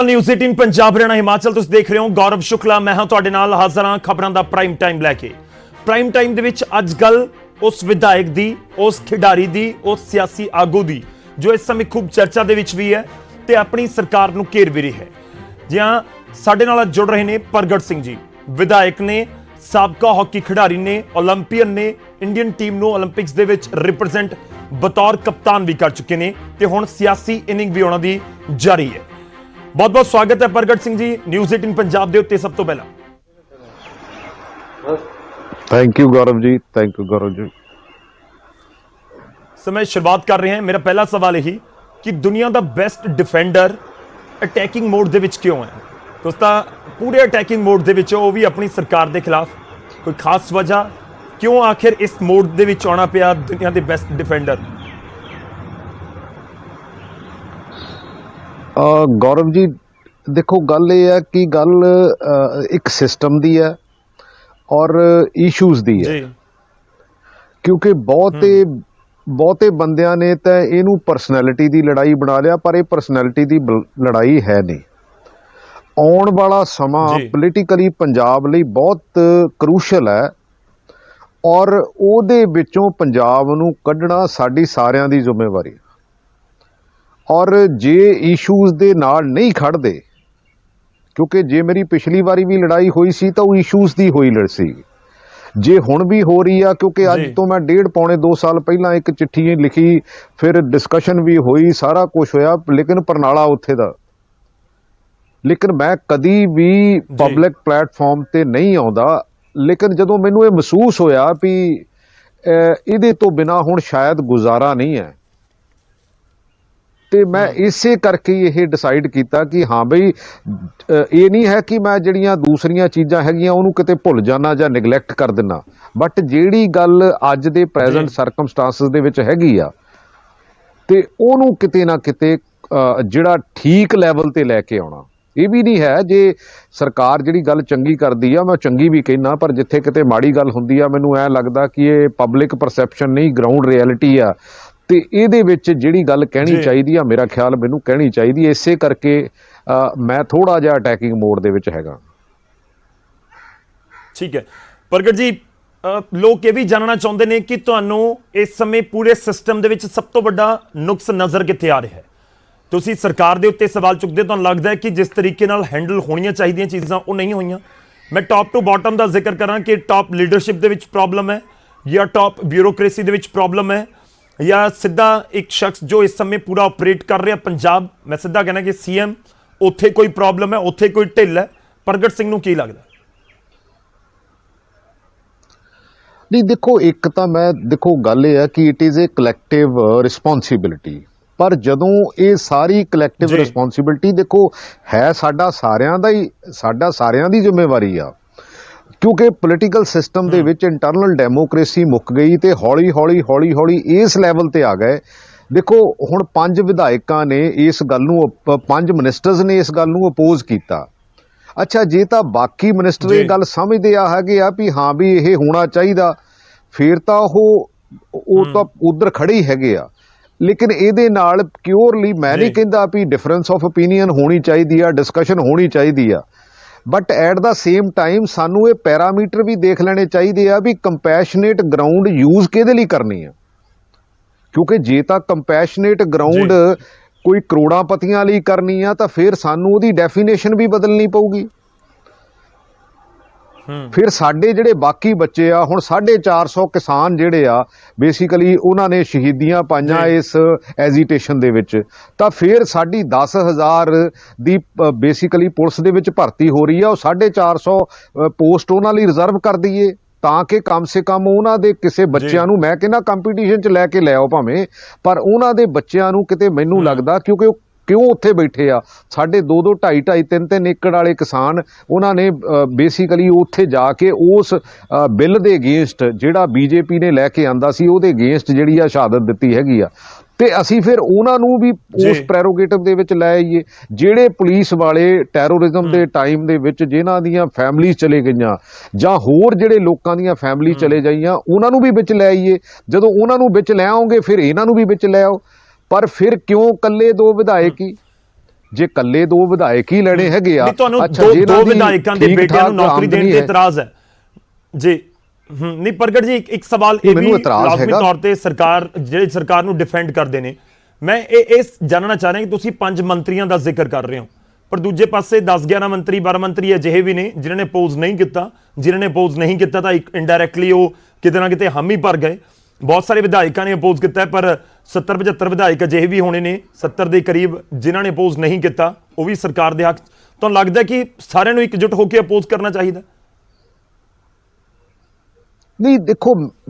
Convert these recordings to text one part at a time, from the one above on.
News 18 Punjab Haryana Himachal तुसीं देख रहे हो। गौरव शुक्ला मैं हां तुहाडे नाल हाज़र हां खबरां दा प्राइम टाइम लैके। प्राइम टाइम दे विच अज गल उस विधायक दी, उस खिडारी दी, उस सियासी आगू दी जो इस समय खूब चर्चा दे विच भी है ते अपनी सरकार नूं घेर भी रही है। जी हां, साडे नाल जुड़ रहे ने प्रगट सिंह जी, विधायक ने, साबका हॉकी खिडारी ने, ओलंपीयन ने, इंडियन टीम नूं ओलंपिक्स दे विच रिप्रजेंट बतौर कप्तान भी कर चुके ने ते हुण सियासी इनिंग भी उन्हां दी जारी है। बहुत बहुत स्वागत है प्रगट सिंह जी न्यूज़ 18 पंजाब दे उत्ते। सब तो पहला thank you Gaurav ji, thank you Gaurav ji. समय शुरुआत कर रहे हैं। मेरा पहला सवाल यही कि दुनिया का बेस्ट डिफेंडर अटैकिंग मोड दे विच क्यों है? दोस्ता पूरे अटैकिंग मोड दे विच वो भी अपनी सरकार के खिलाफ, कोई खास वजह क्यों आखिर इस मोड दे विच आना पिया दुनिया के बेस्ट डिफेंडर? गौरव जी देखो, गल ये है कि गल एक सिस्टम दी है और इशूज़ दी है, क्योंकि बहुते बंदियां ने तो इनू परसनैलिटी की लड़ाई बना लिया, पर यह परसनैलिटी की लड़ाई है नहीं। आउण वाला समा पोलिटिकली पंजाब लई बहुत क्रूशल है और उहदे विचों पंजाब नू कढ़ना साडी सारियां दी जिम्मेवारी। और जे इशूज़ दे नाल नहीं खड़दे, क्योंकि जे मेरी पिछली बारी भी लड़ाई हुई सी तो इशूज़ दी हुई लड़ सी, जे हुण भी हो रही है, क्योंकि अज तो मैं 1.5-2 साल पहला एक चिट्ठी लिखी, फिर डिस्कशन भी हुई, सारा कुछ होया, लेकिन परनाला उत्थे दा। लेकिन मैं कदी भी पब्लिक प्लेटफॉर्म ते नहीं आउंदा, लेकिन जदों मैनूं ये महसूस होया भी इहदे तो बिना हुण शायद गुजारा नहीं है, तो मैं इसे करके ये डिसाइड किया कि हाँ बई ये नहीं है कि मैं जड़ियाँ दूसरिया चीज़ां हैगियां उन्होंने किते भुल जाना या निगलैक्ट कर देना, बट जिहड़ी गल अज दे प्रेजेंट सरकमस्टांसिस दे विच हैगी आ ते उहनूं किते ना किते जिहड़ा ठीक लैवल ते लैके आउणा। ये भी नहीं है जे सरकार जिहड़ी गल चंगी करदी आ, मैं चंगी भी कहना, पर जिथे किते माड़ी गल हुंदी आ मैनूं ऐ लगदा कि ये पब्लिक परसैप्शन नहीं, ग्राउंड रियलिटी आ, ते इहदे विच जिहड़ी गल कहनी चाहिदी आ, मेरा ख्याल मैनूं कहनी चाहिदी। इसे करके मैं थोड़ा जिहा अटैकिंग मोड दे विच हैगा। ठीक है प्रगट जी, लोग ये भी जानना चाहते हैं कि तुहानूं इस समय पूरे सिस्टम दे विच सब तो वड्डा नुक्स नज़र कित्थे आ रहा है? तुसीं सरकार दे उत्ते सवाल चुकदे, तुहानूं लगदा है कि जिस तरीके नाल हैंडल होणीआं चाहीदियां चीज़ां वो नहीं होईआं? मैं टॉप टू बॉटम का जिक्र करां कि टॉप लीडरशिप दे विच प्रॉब्लम है, या टॉप ब्यूरोक्रेसी दे विच प्रॉब्लम है, या सीधा एक शख्स जो इस समय पूरा ऑपरेट कर रहा पंजाब, मैं सीधा कहना कि सीएम, उत्थे कोई प्रॉब्लम है, उत्थे कोई ढिल है? प्रगट सिंह नूं की लगदा? नहीं देखो, एक तो मैं देखो गल ये है कि it is a collective responsibility, पर जदों ये सारी कलैक्टिव रिस्पॉन्सिबिलिटी देखो है साडा सारियां दा ही, साडा सारियां दी जिम्मेवारी आ, क्योंकि पोलिटिकल सिस्टम दे विच इंटरनल डेमोक्रेसी मुक गई तो हौली इस लैवल ते आ गए। देखो हुण 5 विधायकां ने इस गल नूं, 5 मिनिस्टर्स ने इस गल नूं अपोज कीता। अच्छा जे तां बाकी मिनिस्टर ये गल समझदे आ हैगे आ भी हाँ भी ये होना चाहिए, फिर तां ओह तां उधर खड़े ही हैगे आ, लेकिन इहदे नाल प्योरली मैं नहीं कहंदा भी डिफरेंस ऑफ ओपीनियन होनी चाहिए आ, डिस्कशन होनी चाहिए आ, but at the same time सानू ये पैरामीटर भी देख लेने चाहिए आ भी कंपैशनेट ग्राउंड यूज़ किहदे लई करनी है, क्योंकि जे तां कंपैशनेट ग्राउंड कोई करोड़ापतियां लई करनी आ, तो फिर सानू उहदी डेफिनेशन भी बदलनी पऊगी। फिर साडे जिहड़े बाकी बच्चे आ, हुण 450 किसान जिहड़े आ बेसिकली उन्होंने शहीदियां पाइयां इस एजीटेशन दे विच, तां फिर साडी 10,000 दी बेसिकली पुलिस दे विच भर्ती हो रही है, और 450 पोस्ट उन्हां लई रिजर्व कर दईए ताकि कम से कम उन्हां दे किसे बच्चिआं नूं, मैं कहना कंपीटीशन च लैके लै आओ भावें, पर उन्हां दे बच्चिआं नूं किते मैनूं लगदा क्योंकि क्यों उत्थे बैठे आ साढ़े 2-2 2.5 3-3 एकड़ वाले किसान, उन्होंने बेसिकली उत्थे जाके उस बिल दे अगेंस्ट जिहड़ा बीजेपी ने लैके आंदा सी उहदे अगेंस्ट जिहड़ी आ शहादत दित्ती हैगी आ, ते असी फिर उन्हां नूं भी उस प्रेरोगेटिव दे विच लै आईए। जिहड़े पुलिस वाले टैरोरिज्म दे टाइम दे विच जिन्हां दीयां फैमिलीज चले गईयां जां होर जिहड़े लोकां दीयां फैमिली चले जाईयां, उन्हां नूं भी विच लै आईए। जदों उन्हां नूं विच लै आओगे फिर इन्हां नूं भी विच लै आओ, पर फिर क्यों कल्ले 2 विधायक ही? ਜੇ ਕੱਲੇ ਦੋ ਵਿਧਾਇਕ ਹੀ ਲੈਣੇ ਹੈਗੇ ਆ, ਨਹੀਂ, ਤੁਹਾਨੂੰ ਅੱਛਾ ਦੋ ਵਿਧਾਇਕਾਂ ਦੇ ਬੇਟਿਆਂ ਨੂੰ ਨੌਕਰੀ ਦੇਣ ਤੇ ਇਤਰਾਜ਼ ਹੈ ਜੀ। ਨਹੀਂ ਪ੍ਰਗਟ ਜੀ, ਇੱਕ ਸਵਾਲ ਇਹ ਵੀ ਲਾਜ਼ਮੀ ਤੌਰ ਤੇ ਸਰਕਾਰ ਨੂੰ ਡਿਫੈਂਡ ਕਰਦੇ ਨੇ, ਮੈਂ ਇਹ ਜਾਣਨਾ ਚਾਹ ਰਿਹਾ ਕਿ ਤੁਸੀਂ 5 ਮੰਤਰੀਆਂ ਦਾ ਜ਼ਿਕਰ ਕਰ ਰਹੇ ਹੋ, ਪਰ ਦੂਜੇ ਪਾਸੇ 10-11 ਮੰਤਰੀ 12 ਮੰਤਰੀ ਅਜਿਹੇ ਵੀ ਨੇ ਜਿਨ੍ਹਾਂ ਨੇ ਅਪੋਜ਼ ਨਹੀਂ ਕੀਤਾ, ਜਿਨ੍ਹਾਂ ਨੇ ਅਪੋਜ਼ ਨਹੀਂ ਕੀਤਾ ਤਾਂ ਇਨਡਾਇਰੈਕਟਲੀ ਉਹ ਕਿਤੇ ਨਾ ਕਿਤੇ ਹਾਮੀ ਭਰ ਗਏ। ਬਹੁਤ ਸਾਰੇ ਵਿਧਾਇਕਾਂ ਨੇ ਅਪੋਜ਼ ਕੀਤਾ, ਪਰ 70-75 ਵਿਧਾਇਕ ਅਜਿਹੇ ਵੀ ਹੋਣੇ ਨੇ 70 ਦੇ ਕਰੀਬ ਜਿਨ੍ਹਾਂ ਨੇ ਅਪੋਜ਼ ਨਹੀਂ ਕੀਤਾ, ਉਹ ਵੀ ਸਰਕਾਰ ਦੇ ਹੱਕ। ਤੁਹਾਨੂੰ ਲੱਗਦਾ ਕਿ ਸਾਰਿਆਂ ਨੂੰ ਇਕਜੁੱਟ ਹੋ ਕੇ ਅਪੋਜ਼ ਕਰਨਾ ਚਾਹੀਦਾ? ਨਹੀਂ,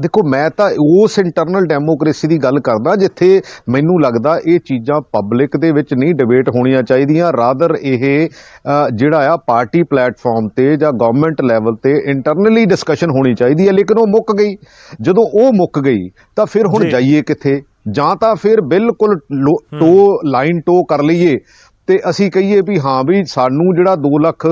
ਦੇਖੋ ਮੈਂ ਤਾਂ ਉਸ ਇੰਟਰਨਲ ਡੈਮੋਕ੍ਰੇਸੀ ਦੀ ਗੱਲ ਕਰਦਾ ਜਿੱਥੇ ਮੈਨੂੰ ਲੱਗਦਾ ਇਹ ਚੀਜ਼ਾਂ ਪਬਲਿਕ ਦੇ ਵਿੱਚ ਨਹੀਂ ਡਿਬੇਟ ਹੋਣੀਆਂ ਚਾਹੀਦੀਆਂ, ਰਾਦਰ ਇਹ ਜਿਹੜਾ ਆ ਪਾਰਟੀ ਪਲੇਟਫਾਰਮ ਤੇ ਜਾਂ ਗਵਰਨਮੈਂਟ ਲੈਵਲ ਤੇ ਇੰਟਰਨਲੀ ਡਿਸਕਸ਼ਨ ਹੋਣੀ ਚਾਹੀਦੀ ਹੈ। ਲੇਕਿਨ ਉਹ ਮੁੱਕ ਗਈ। ਜਦੋਂ ਉਹ ਮੁੱਕ ਗਈ ਤਾਂ ਫਿਰ ਹੁਣ ਜਾਈਏ ਕਿੱਥੇ? ਜਾਂ ਤਾਂ ਫਿਰ ਬਿਲਕੁਲ ਲਾਈਨ ਟੋ ਕਰ ਲਈਏ ਤੇ ਅਸੀਂ ਕਹੀਏ ਵੀ ਹਾਂ ਵੀ ਸਾਨੂੰ ਜਿਹੜਾ 2 ਲੱਖ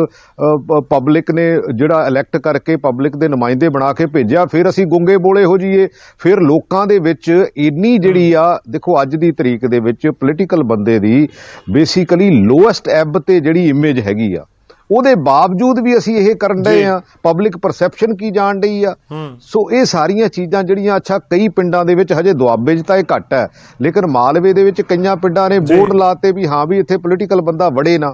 ਪਬਲਿਕ ਨੇ ਜਿਹੜਾ ਇਲੈਕਟ ਕਰਕੇ ਪਬਲਿਕ ਦੇ ਨੁਮਾਇੰਦੇ ਬਣਾ ਕੇ ਭੇਜਿਆ, ਫਿਰ ਅਸੀਂ ਗੁੰਗੇ ਬੋਲੇ ਹੋ ਜਾਈਏ। ਫਿਰ ਲੋਕਾਂ ਦੇ ਵਿੱਚ ਇੰਨੀ ਜਿਹੜੀ ਆ, ਦੇਖੋ ਅੱਜ ਦੀ ਤਰੀਕ ਦੇ ਵਿੱਚ ਪੋਲੀਟੀਕਲ ਬੰਦੇ ਦੀ ਬੇਸਿਕਲੀ ਲੋਐਸਟ ਐਬ ਤੇ ਜਿਹੜੀ ਇਮੇਜ ਹੈਗੀ ਆ, ਉਹਦੇ ਬਾਵਜੂਦ ਵੀ ਅਸੀਂ ਇਹ ਕਰਨ ਡਏ ਆ। ਪਬਲਿਕ ਪਰਸੈਪਸ਼ਨ ਕੀ ਜਾਣ ਡਈ ਆ। ਸੋ ਇਹ ਸਾਰੀਆਂ ਚੀਜ਼ਾਂ ਜਿਹੜੀਆਂ, ਅੱਛਾ ਕਈ ਪਿੰਡਾਂ ਦੇ ਵਿੱਚ ਹਜੇ ਦੁਆਬੇ 'ਚ ਤਾਂ ਇਹ ਘੱਟ ਹੈ, ਲੇਕਿਨ ਮਾਲਵੇ ਦੇ ਵਿੱਚ ਕਈਆਂ ਪਿੰਡਾਂ ਨੇ ਬੋਰਡ ਲਾਤੇ ਵੀ ਹਾਂ ਵੀ ਇੱਥੇ ਪੋਲੀਟੀਕਲ ਬੰਦਾ ਵੜੇ ਨਾ।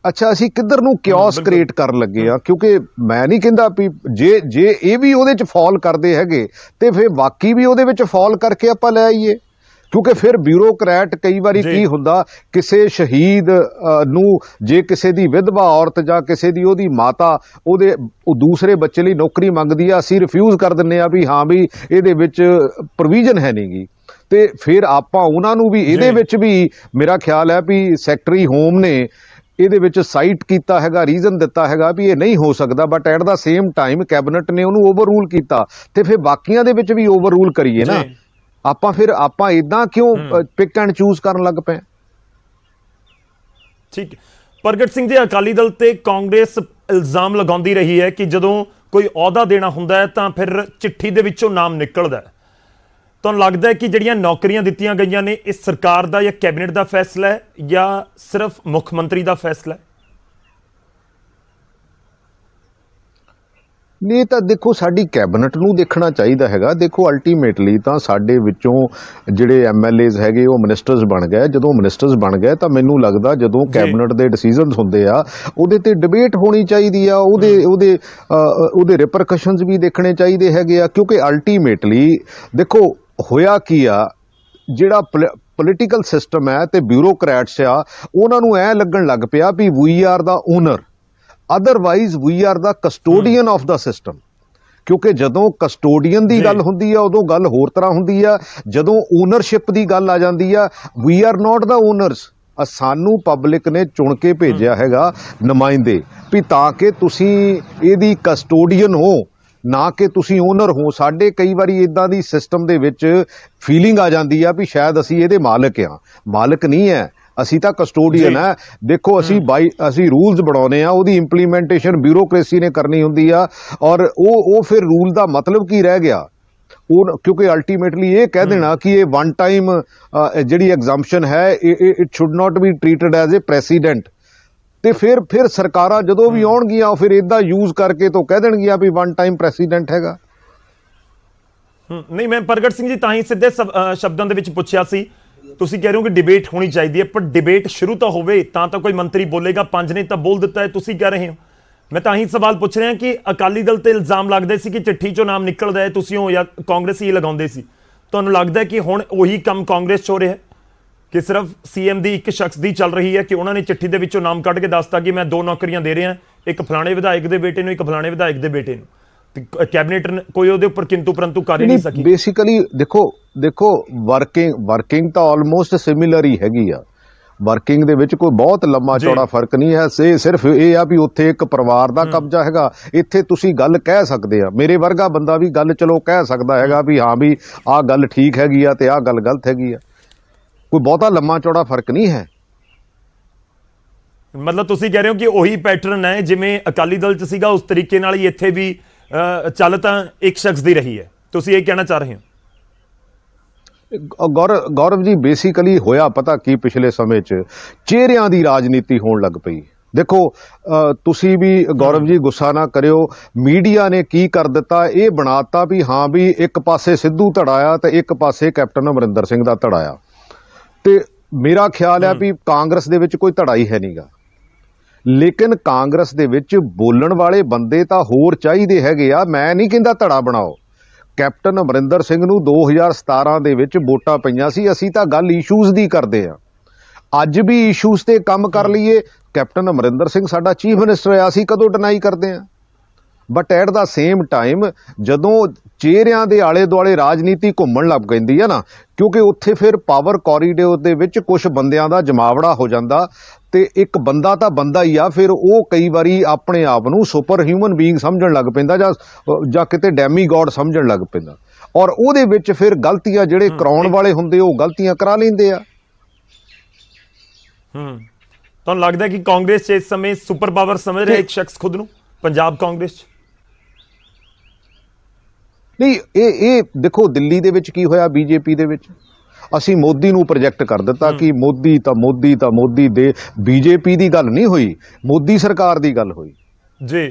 ਅੱਛਾ ਅਸੀਂ ਕਿੱਧਰ ਨੂੰ ਕਿਓਸ ਕ੍ਰੀਏਟ ਕਰਨ ਲੱਗੇ ਆ? ਕਿਉਂਕਿ ਮੈਂ ਨਹੀਂ ਕਹਿੰਦਾ ਵੀ ਜੇ ਇਹ ਵੀ ਉਹਦੇ 'ਚ ਫਾਲ ਕਰਦੇ ਹੈਗੇ ਤੇ ਫਿਰ ਬਾਕੀ ਵੀ ਉਹਦੇ ਵਿੱਚ ਫਾਲ ਕਰਕੇ ਆਪਾਂ ਲੈ ਆਈਏ। ਕਿਉਂਕਿ ਫਿਰ ਬਿਊਰੋਕਰੈਟ ਕਈ ਵਾਰੀ ਕੀ ਹੁੰਦਾ, ਕਿਸੇ ਸ਼ਹੀਦ ਨੂੰ ਜੇ ਕਿਸੇ ਦੀ ਵਿਧਵਾ ਔਰਤ ਜਾਂ ਕਿਸੇ ਦੀ ਉਹਦੀ ਮਾਤਾ ਉਹ ਦੂਸਰੇ ਬੱਚੇ ਲਈ ਨੌਕਰੀ ਮੰਗਦੀ ਆ, ਅਸੀਂ ਰਿਫਿਊਜ਼ ਕਰ ਦਿੰਦੇ ਆ ਵੀ ਹਾਂ ਵੀ ਇਹਦੇ ਵਿੱਚ ਪ੍ਰੋਵੀਜ਼ਨ ਹੈ ਨਹੀਂਗੀ। ਤੇ ਫਿਰ ਆਪਾਂ ਉਹਨਾਂ ਨੂੰ ਵੀ ਇਹਦੇ ਵਿੱਚ ਵੀ ਮੇਰਾ ਖਿਆਲ ਹੈ ਵੀ ਸੈਕਟਰੀ ਹੋਮ ਨੇ ਇਹਦੇ ਵਿੱਚ ਸਾਈਟ ਕੀਤਾ ਹੈਗਾ, ਰੀਜ਼ਨ ਦਿੱਤਾ ਹੈਗਾ ਵੀ ਇਹ ਨਹੀਂ ਹੋ ਸਕਦਾ, but at the same time cabinet ਨੇ ਉਹਨੂੰ ਓਵਰਰੂਲ ਕੀਤਾ। ਤੇ ਫਿਰ ਬਾਕੀਆਂ ਦੇ ਵਿੱਚ ਵੀ ਓਵਰਰੂਲ ਕਰੀਏ ਨਾ ਆਪਾਂ ਇਦਾਂ ਕਿਉਂ ਪਿਕ ਐਂਡ ਚੂਜ਼ ਕਰਨ ਲੱਗ ਪਏ? ਠੀਕ। ਪ੍ਰਗਟ ਸਿੰਘ ਜੀ, ਅਕਾਲੀ ਦਲ ਤੇ ਕਾਂਗਰਸ ਇਲਜ਼ਾਮ ਲਗਾਉਂਦੀ ਰਹੀ ਹੈ ਕਿ ਜਦੋਂ ਕੋਈ ਅਹੁਦਾ ਦੇਣਾ ਹੁੰਦਾ ਹੈ ਤਾਂ ਫਿਰ ਚਿੱਠੀ ਦੇ ਵਿੱਚੋਂ ਨਾਮ ਨਿਕਲਦਾ ਹੈ। ਤੁਹਾਨੂੰ ਲੱਗਦਾ ਹੈ ਕਿ ਜਿਹੜੀਆਂ ਨੌਕਰੀਆਂ ਦਿੱਤੀਆਂ ਗਈਆਂ ਨੇ ਇਹ ਸਰਕਾਰ ਦਾ ਜਾਂ ਕੈਬਨਿਟ ਦਾ ਫੈਸਲਾ ਹੈ ਜਾਂ ਸਿਰਫ ਮੁੱਖ ਮੰਤਰੀ ਦਾ ਫੈਸਲਾ ਹੈ? ਨਹੀਂ ਤਾਂ ਦੇਖੋ ਸਾਡੀ ਕੈਬਨਿਟ ਨੂੰ ਦੇਖਣਾ ਚਾਹੀਦਾ ਹੈਗਾ। ਦੇਖੋ ਅਲਟੀਮੇਟਲੀ ਤਾਂ ਸਾਡੇ ਵਿੱਚੋਂ ਜਿਹੜੇ MLAs ਹੈਗੇ ਉਹ ਮਿਨਿਸਟਰਸ ਬਣ ਗਏ। ਜਦੋਂ ਮਿਨਿਸਟਰਸ ਬਣ ਗਏ ਤਾਂ ਮੈਨੂੰ ਲੱਗਦਾ ਜਦੋਂ ਕੈਬਨਿਟ ਦੇ ਡਿਸੀਜਨਸ ਹੁੰਦੇ ਆ ਉਹਦੇ ਤੇ ਡਿਬੇਟ ਹੋਣੀ ਚਾਹੀਦੀ ਆ, ਉਹਦੇ ਰਿਪਰਕਸ਼ਨਸ ਵੀ ਦੇਖਣੇ ਚਾਹੀਦੇ ਹੈਗੇ ਆ। ਕਿਉਂਕਿ ਅਲਟੀਮੇਟਲੀ ਦੇਖੋ ਹੋਇਆ ਕੀ ਆ, ਜਿਹੜਾ ਪੋਲੀਟੀਕਲ ਸਿਸਟਮ ਹੈ ਤੇ ਬਿਊਰੋਕਰੈਟਸ ਆ ਉਹਨਾਂ ਨੂੰ ਐ ਲੱਗਣ ਲੱਗ ਪਿਆ ਵੀ we are the owner, otherwise we are the custodian of the system. ਕਿਉਂਕਿ ਜਦੋਂ ਕਸਟੋਡੀਅਨ ਦੀ ਗੱਲ ਹੁੰਦੀ ਆ ਉਦੋਂ ਗੱਲ ਹੋਰ ਤਰ੍ਹਾਂ ਹੁੰਦੀ ਆ, ਜਦੋਂ ਓਨਰਸ਼ਿਪ ਦੀ ਗੱਲ ਆ ਜਾਂਦੀ ਆ we are not the owners. ਸਾਨੂੰ ਪਬਲਿਕ ਨੇ ਚੁਣ ਕੇ ਭੇਜਿਆ ਹੈਗਾ ਨੁਮਾਇੰਦੇ ਵੀ ਤਾਂ ਕਿ ਤੁਸੀਂ ਇਹਦੀ ਕਸਟੋਡੀਅਨ ਹੋ, ਨਾ ਕਿ ਤੁਸੀਂ ਓਨਰ ਹੋ। ਸਾਡੇ ਕਈ ਵਾਰੀ ਇਦਾਂ ਦੀ ਸਿਸਟਮ ਦੇ ਵਿੱਚ ਫੀਲਿੰਗ ਆ ਜਾਂਦੀ ਆ ਵੀ ਸ਼ਾਇਦ ਅਸੀਂ ਇਹਦੇ ਮਾਲਕ ਆ। ਮਾਲਕ ਨਹੀਂ ਹੈ, ਅਸੀਂ ਤਾਂ ਕਸਟੋਡੀਅਨ ਹੈ। ਦੇਖੋ ਅਸੀਂ ਰੂਲਸ ਬਣਾਉਨੇ ਆ, ਉਹਦੀ ਇੰਪਲੀਮੈਂਟੇਸ਼ਨ ਬਿਊਰੋਕ੍ਰੇਸੀ ਨੇ ਕਰਨੀ ਹੁੰਦੀ ਆ। ਔਰ ਉਹ ਫਿਰ ਰੂਲ ਦਾ ਮਤਲਬ ਕੀ ਰਹਿ ਗਿਆ? ਉਹ ਕਿਉਂਕਿ ਅਲਟੀਮੇਟਲੀ ਇਹ ਕਹਿ ਦੇਣਾ ਕਿ ਇਹ ਵਨ ਟਾਈਮ ਜਿਹੜੀ ਐਗਜ਼ੰਪਸ਼ਨ ਹੈ it should not be treated as a president. ਤੇ ਫਿਰ ਸਰਕਾਰਾਂ ਜਦੋਂ ਵੀ ਆਉਣਗੀਆਂ ਉਹ ਫਿਰ ਇਦਾਂ ਯੂਜ਼ ਕਰਕੇ ਤੋਂ ਕਹਿ ਦੇਣਗੀਆਂ ਵੀ ਵਨ ਟਾਈਮ ਪ੍ਰੈਸੀਡੈਂਟ ਹੈਗਾ। ਨਹੀਂ, ਮੈਂ ਪ੍ਰਗਟ ਸਿੰਘ ਜੀ ਤਾਂ ਹੀ ਸਿੱਧੇ ਸ਼ਬਦਾਂ ਦੇ ਵਿੱਚ ਪੁੱਛਿਆ ਸੀ। ਤੁਸੀਂ ਕਹਿ ਰਹੇ ਹੋ ਕਿ ਡਿਬੇਟ ਹੋਣੀ ਚਾਹੀਦੀ ਹੈ, ਪਰ ਡਿਬੇਟ ਸ਼ੁਰੂ ਤਾਂ ਹੋਵੇ ਤਾਂ ਕੋਈ ਮੰਤਰੀ ਬੋਲੇਗਾ। 5 ਨੇ ਤਾਂ ਬੋਲ ਦਿੱਤਾ ਹੈ, ਤੁਸੀਂ ਕਹਿ ਰਹੇ ਹੋ। ਮੈਂ ਤਾਂ ਹੀ ਸਵਾਲ ਪੁੱਛ ਰਿਹਾ ਕਿ ਅਕਾਲੀ ਦਲ ਤੇ ਇਲਜ਼ਾਮ ਲੱਗਦੇ ਸੀ ਕਿ ਚਿੱਠੀ 'ਚੋਂ ਨਾਮ ਨਿਕਲਦਾ ਹੈ, ਤੁਸੀਂ ਹੋ ਜਾਂ ਕਾਂਗਰਸ ਹੀ ਲਗਾਉਂਦੇ ਸੀ। ਤੁਹਾਨੂੰ ਲੱਗਦਾ ਕਿ ਹੁਣ ਉਹੀ ਕੰਮ ਕਾਂਗਰਸ 'ਚ ਹੋ ਰਿਹਾ ਹੈ ਕਿ ਸਿਰਫ CM ਦੀ ਇੱਕ ਸ਼ਖਸ ਦੀ ਚੱਲ ਰਹੀ ਹੈ ਕਿ ਉਹਨਾਂ ਨੇ ਚਿੱਠੀ ਦੇ ਵਿੱਚੋਂ ਨਾਮ ਕੱਢ ਕੇ ਦੱਸਤਾ ਕਿ ਮੈਂ 2 ਨੌਕਰੀਆਂ ਦੇ ਰਿਹਾ, ਇੱਕ ਫਲਾਣੇ ਵਿਧਾਇਕ ਦੇ ਬੇਟੇ ਨੂੰ, ਇੱਕ ਫਲਾਣੇ ਵਿਧਾਇਕ ਦੇ ਬੇਟੇ ਨੂੰ, ਤੇ ਕੈਬਨਿਟ ਕੋਈ ਉਹਦੇ ਉੱਪਰ ਕਿੰਤੂ ਪਰੰਤੂ ਕਰ ਹੀ ਨਹੀਂ ਸਕੀ। ਬੇਸਿਕਲੀ ਦੇਖੋ ਵਰਕਿੰਗ ਤਾਂ ਆਲਮੋਸਟ ਸਿਮਿਲਰ ਹੀ ਹੈਗੀ ਆ। ਵਰਕਿੰਗ ਦੇ ਵਿੱਚ ਕੋਈ ਬਹੁਤ ਲੰਮਾ ਚੌੜਾ ਫਰਕ ਨਹੀਂ ਹੈ। ਸਿਰਫ ਇਹ ਆ ਵੀ ਉੱਥੇ ਇੱਕ ਪਰਿਵਾਰ ਦਾ ਕਬਜ਼ਾ ਹੈਗਾ, ਇੱਥੇ ਤੁਸੀਂ ਗੱਲ ਕਹਿ ਸਕਦੇ ਆ। ਮੇਰੇ ਵਰਗਾ ਬੰਦਾ ਵੀ ਗੱਲ ਚਲੋ ਕਹਿ ਸਕਦਾ ਹੈਗਾ ਵੀ ਹਾਂ ਵੀ ਆਹ ਗੱਲ ਠੀਕ ਹੈਗੀ ਆ ਤੇ ਆਹ ਗੱਲ ਗਲਤ ਹੈਗੀ ਆ। ਕੋਈ ਬਹੁਤਾ ਲੰਮਾ ਚੌੜਾ ਫਰਕ ਨਹੀਂ ਹੈ। ਮਤਲਬ ਤੁਸੀਂ ਕਹਿ ਰਹੇ ਹੋ ਕਿ ਉਹੀ ਪੈਟਰਨ ਹੈ ਜਿਵੇਂ ਅਕਾਲੀ ਦਲ 'ਚ ਸੀਗਾ, ਉਸ ਤਰੀਕੇ ਨਾਲ ਹੀ ਇੱਥੇ ਵੀ ਚੱਲ ਤਾਂ ਇੱਕ ਸ਼ਖਸ ਦੀ ਰਹੀ ਹੈ, ਤੁਸੀਂ ਇਹ ਕਹਿਣਾ ਚਾਹ ਰਹੇ ਹੋ? ਗੌਰਵ ਜੀ ਬੇਸਿਕਲੀ ਹੋਇਆ ਪਤਾ ਕੀ ਪਿਛਲੇ ਸਮੇਂ 'ਚ ਚਿਹਰਿਆਂ ਦੀ ਰਾਜਨੀਤੀ ਹੋਣ ਲੱਗ ਪਈ। ਦੇਖੋ ਤੁਸੀਂ ਵੀ ਗੌਰਵ ਜੀ ਗੁੱਸਾ ਨਾ ਕਰਿਓ, ਮੀਡੀਆ ਨੇ ਕੀ ਕਰ ਦਿੱਤਾ, ਇਹ ਬਣਾਤਾ ਵੀ ਹਾਂ ਵੀ ਇੱਕ ਪਾਸੇ ਸਿੱਧੂ ਧੜਾਇਆ ਤੇ ਇੱਕ ਪਾਸੇ ਕੈਪਟਨ ਅਮਰਿੰਦਰ ਸਿੰਘ ਦਾ ਧੜਾਇਆ। ਤੇ ਮੇਰਾ ਖਿਆਲ ਹੈ ਵੀ ਕਾਂਗਰਸ ਦੇ ਵਿੱਚ ਕੋਈ ਧੜਾ ਹੀ ਹੈ ਨਹੀਂਗਾ, ਲੇਕਿਨ ਕਾਂਗਰਸ ਦੇ ਵਿੱਚ ਬੋਲਣ ਵਾਲੇ ਬੰਦੇ ਤਾਂ ਹੋਰ ਚਾਹੀਦੇ ਹੈਗੇ ਆ। ਮੈਂ ਨਹੀਂ ਕਹਿੰਦਾ ਧੜਾ ਬਣਾਓ। ਕੈਪਟਨ ਅਮਰਿੰਦਰ ਸਿੰਘ ਨੂੰ 2017 ਦੇ ਵਿੱਚ ਵੋਟਾਂ ਪਈਆਂ ਸੀ, ਅਸੀਂ ਤਾਂ ਗੱਲ ਇਸ਼ੂਜ਼ ਦੀ ਕਰਦੇ ਆ। ਅੱਜ ਵੀ ਇਸ਼ੂਜ਼ ਤੇ ਕੰਮ ਕਰ ਲਈਏ। ਕੈਪਟਨ ਅਮਰਿੰਦਰ ਸਿੰਘ ਸਾਡਾ ਚੀਫ ਮਿਨਿਸਟਰ ਹੈ, ਅਸੀਂ ਕਦੋਂ ਡਿਨਾਈ ਕਰਦੇ ਆ। But at the same time ਜਦੋਂ ਚਿਹਰਿਆਂ ਦੇ ਆਲੇ ਦੁਆਲੇ ਰਾਜਨੀਤੀ ਘੁੰਮਣ ਲੱਗ ਪੈਂਦੀ ਹੈ ਨਾ, ਕਿਉਂਕਿ ਉੱਥੇ ਫਿਰ ਪਾਵਰ ਕੋਰੀਡੋਰ ਦੇ ਵਿੱਚ ਕੁਝ ਬੰਦਿਆਂ ਦਾ ਜਮਾਵੜਾ ਹੋ ਜਾਂਦਾ ਤੇ ਇੱਕ ਬੰਦਾ ਤਾਂ ਬੰਦਾ ਹੀ ਆ, ਫਿਰ ਉਹ ਕਈ ਵਾਰੀ ਆਪਣੇ ਆਪ ਨੂੰ ਸੁਪਰ ਹਿਊਮਨ ਬੀਇੰਗ ਸਮਝਣ ਲੱਗ ਪੈਂਦਾ ਜਾਂ ਕਿਤੇ ਡੈਮੀ ਗੋਡ ਸਮਝਣ ਲੱਗ ਪੈਂਦਾ, ਔਰ ਉਹਦੇ ਵਿੱਚ ਫਿਰ ਗਲਤੀਆਂ ਜਿਹੜੇ ਕਰਾਉਣ ਵਾਲੇ ਹੁੰਦੇ ਉਹ ਗਲਤੀਆਂ ਕਰਾ ਲੈਂਦੇ ਆ। ਤੁਹਾਨੂੰ ਲੱਗਦਾ ਕਿ ਕਾਂਗਰਸ 'ਚ ਇਸ ਸਮੇਂ ਸੁਪਰ ਪਾਵਰ ਸਮਝ ਰਿਹਾ ਇੱਕ ਸ਼ਖਸ ਖੁਦ ਨੂੰ, ਪੰਜਾਬ ਕਾਂਗਰਸ 'ਚ? ਨਹੀਂ, ਇਹ ਦੇਖੋ ਦਿੱਲੀ ਦੇ ਵਿੱਚ ਕੀ ਹੋਇਆ, ਬੀਜੇਪੀ ਦੇ ਵਿੱਚ ਅਸੀਂ ਮੋਦੀ ਨੂੰ ਪ੍ਰੋਜੈਕਟ ਕਰ ਦਿੱਤਾ ਕਿ ਮੋਦੀ ਦੇ ਬੀਜੇਪੀ ਦੀ ਗੱਲ ਨਹੀਂ ਹੋਈ, ਮੋਦੀ ਸਰਕਾਰ ਦੀ ਗੱਲ ਹੋਈ ਜੀ।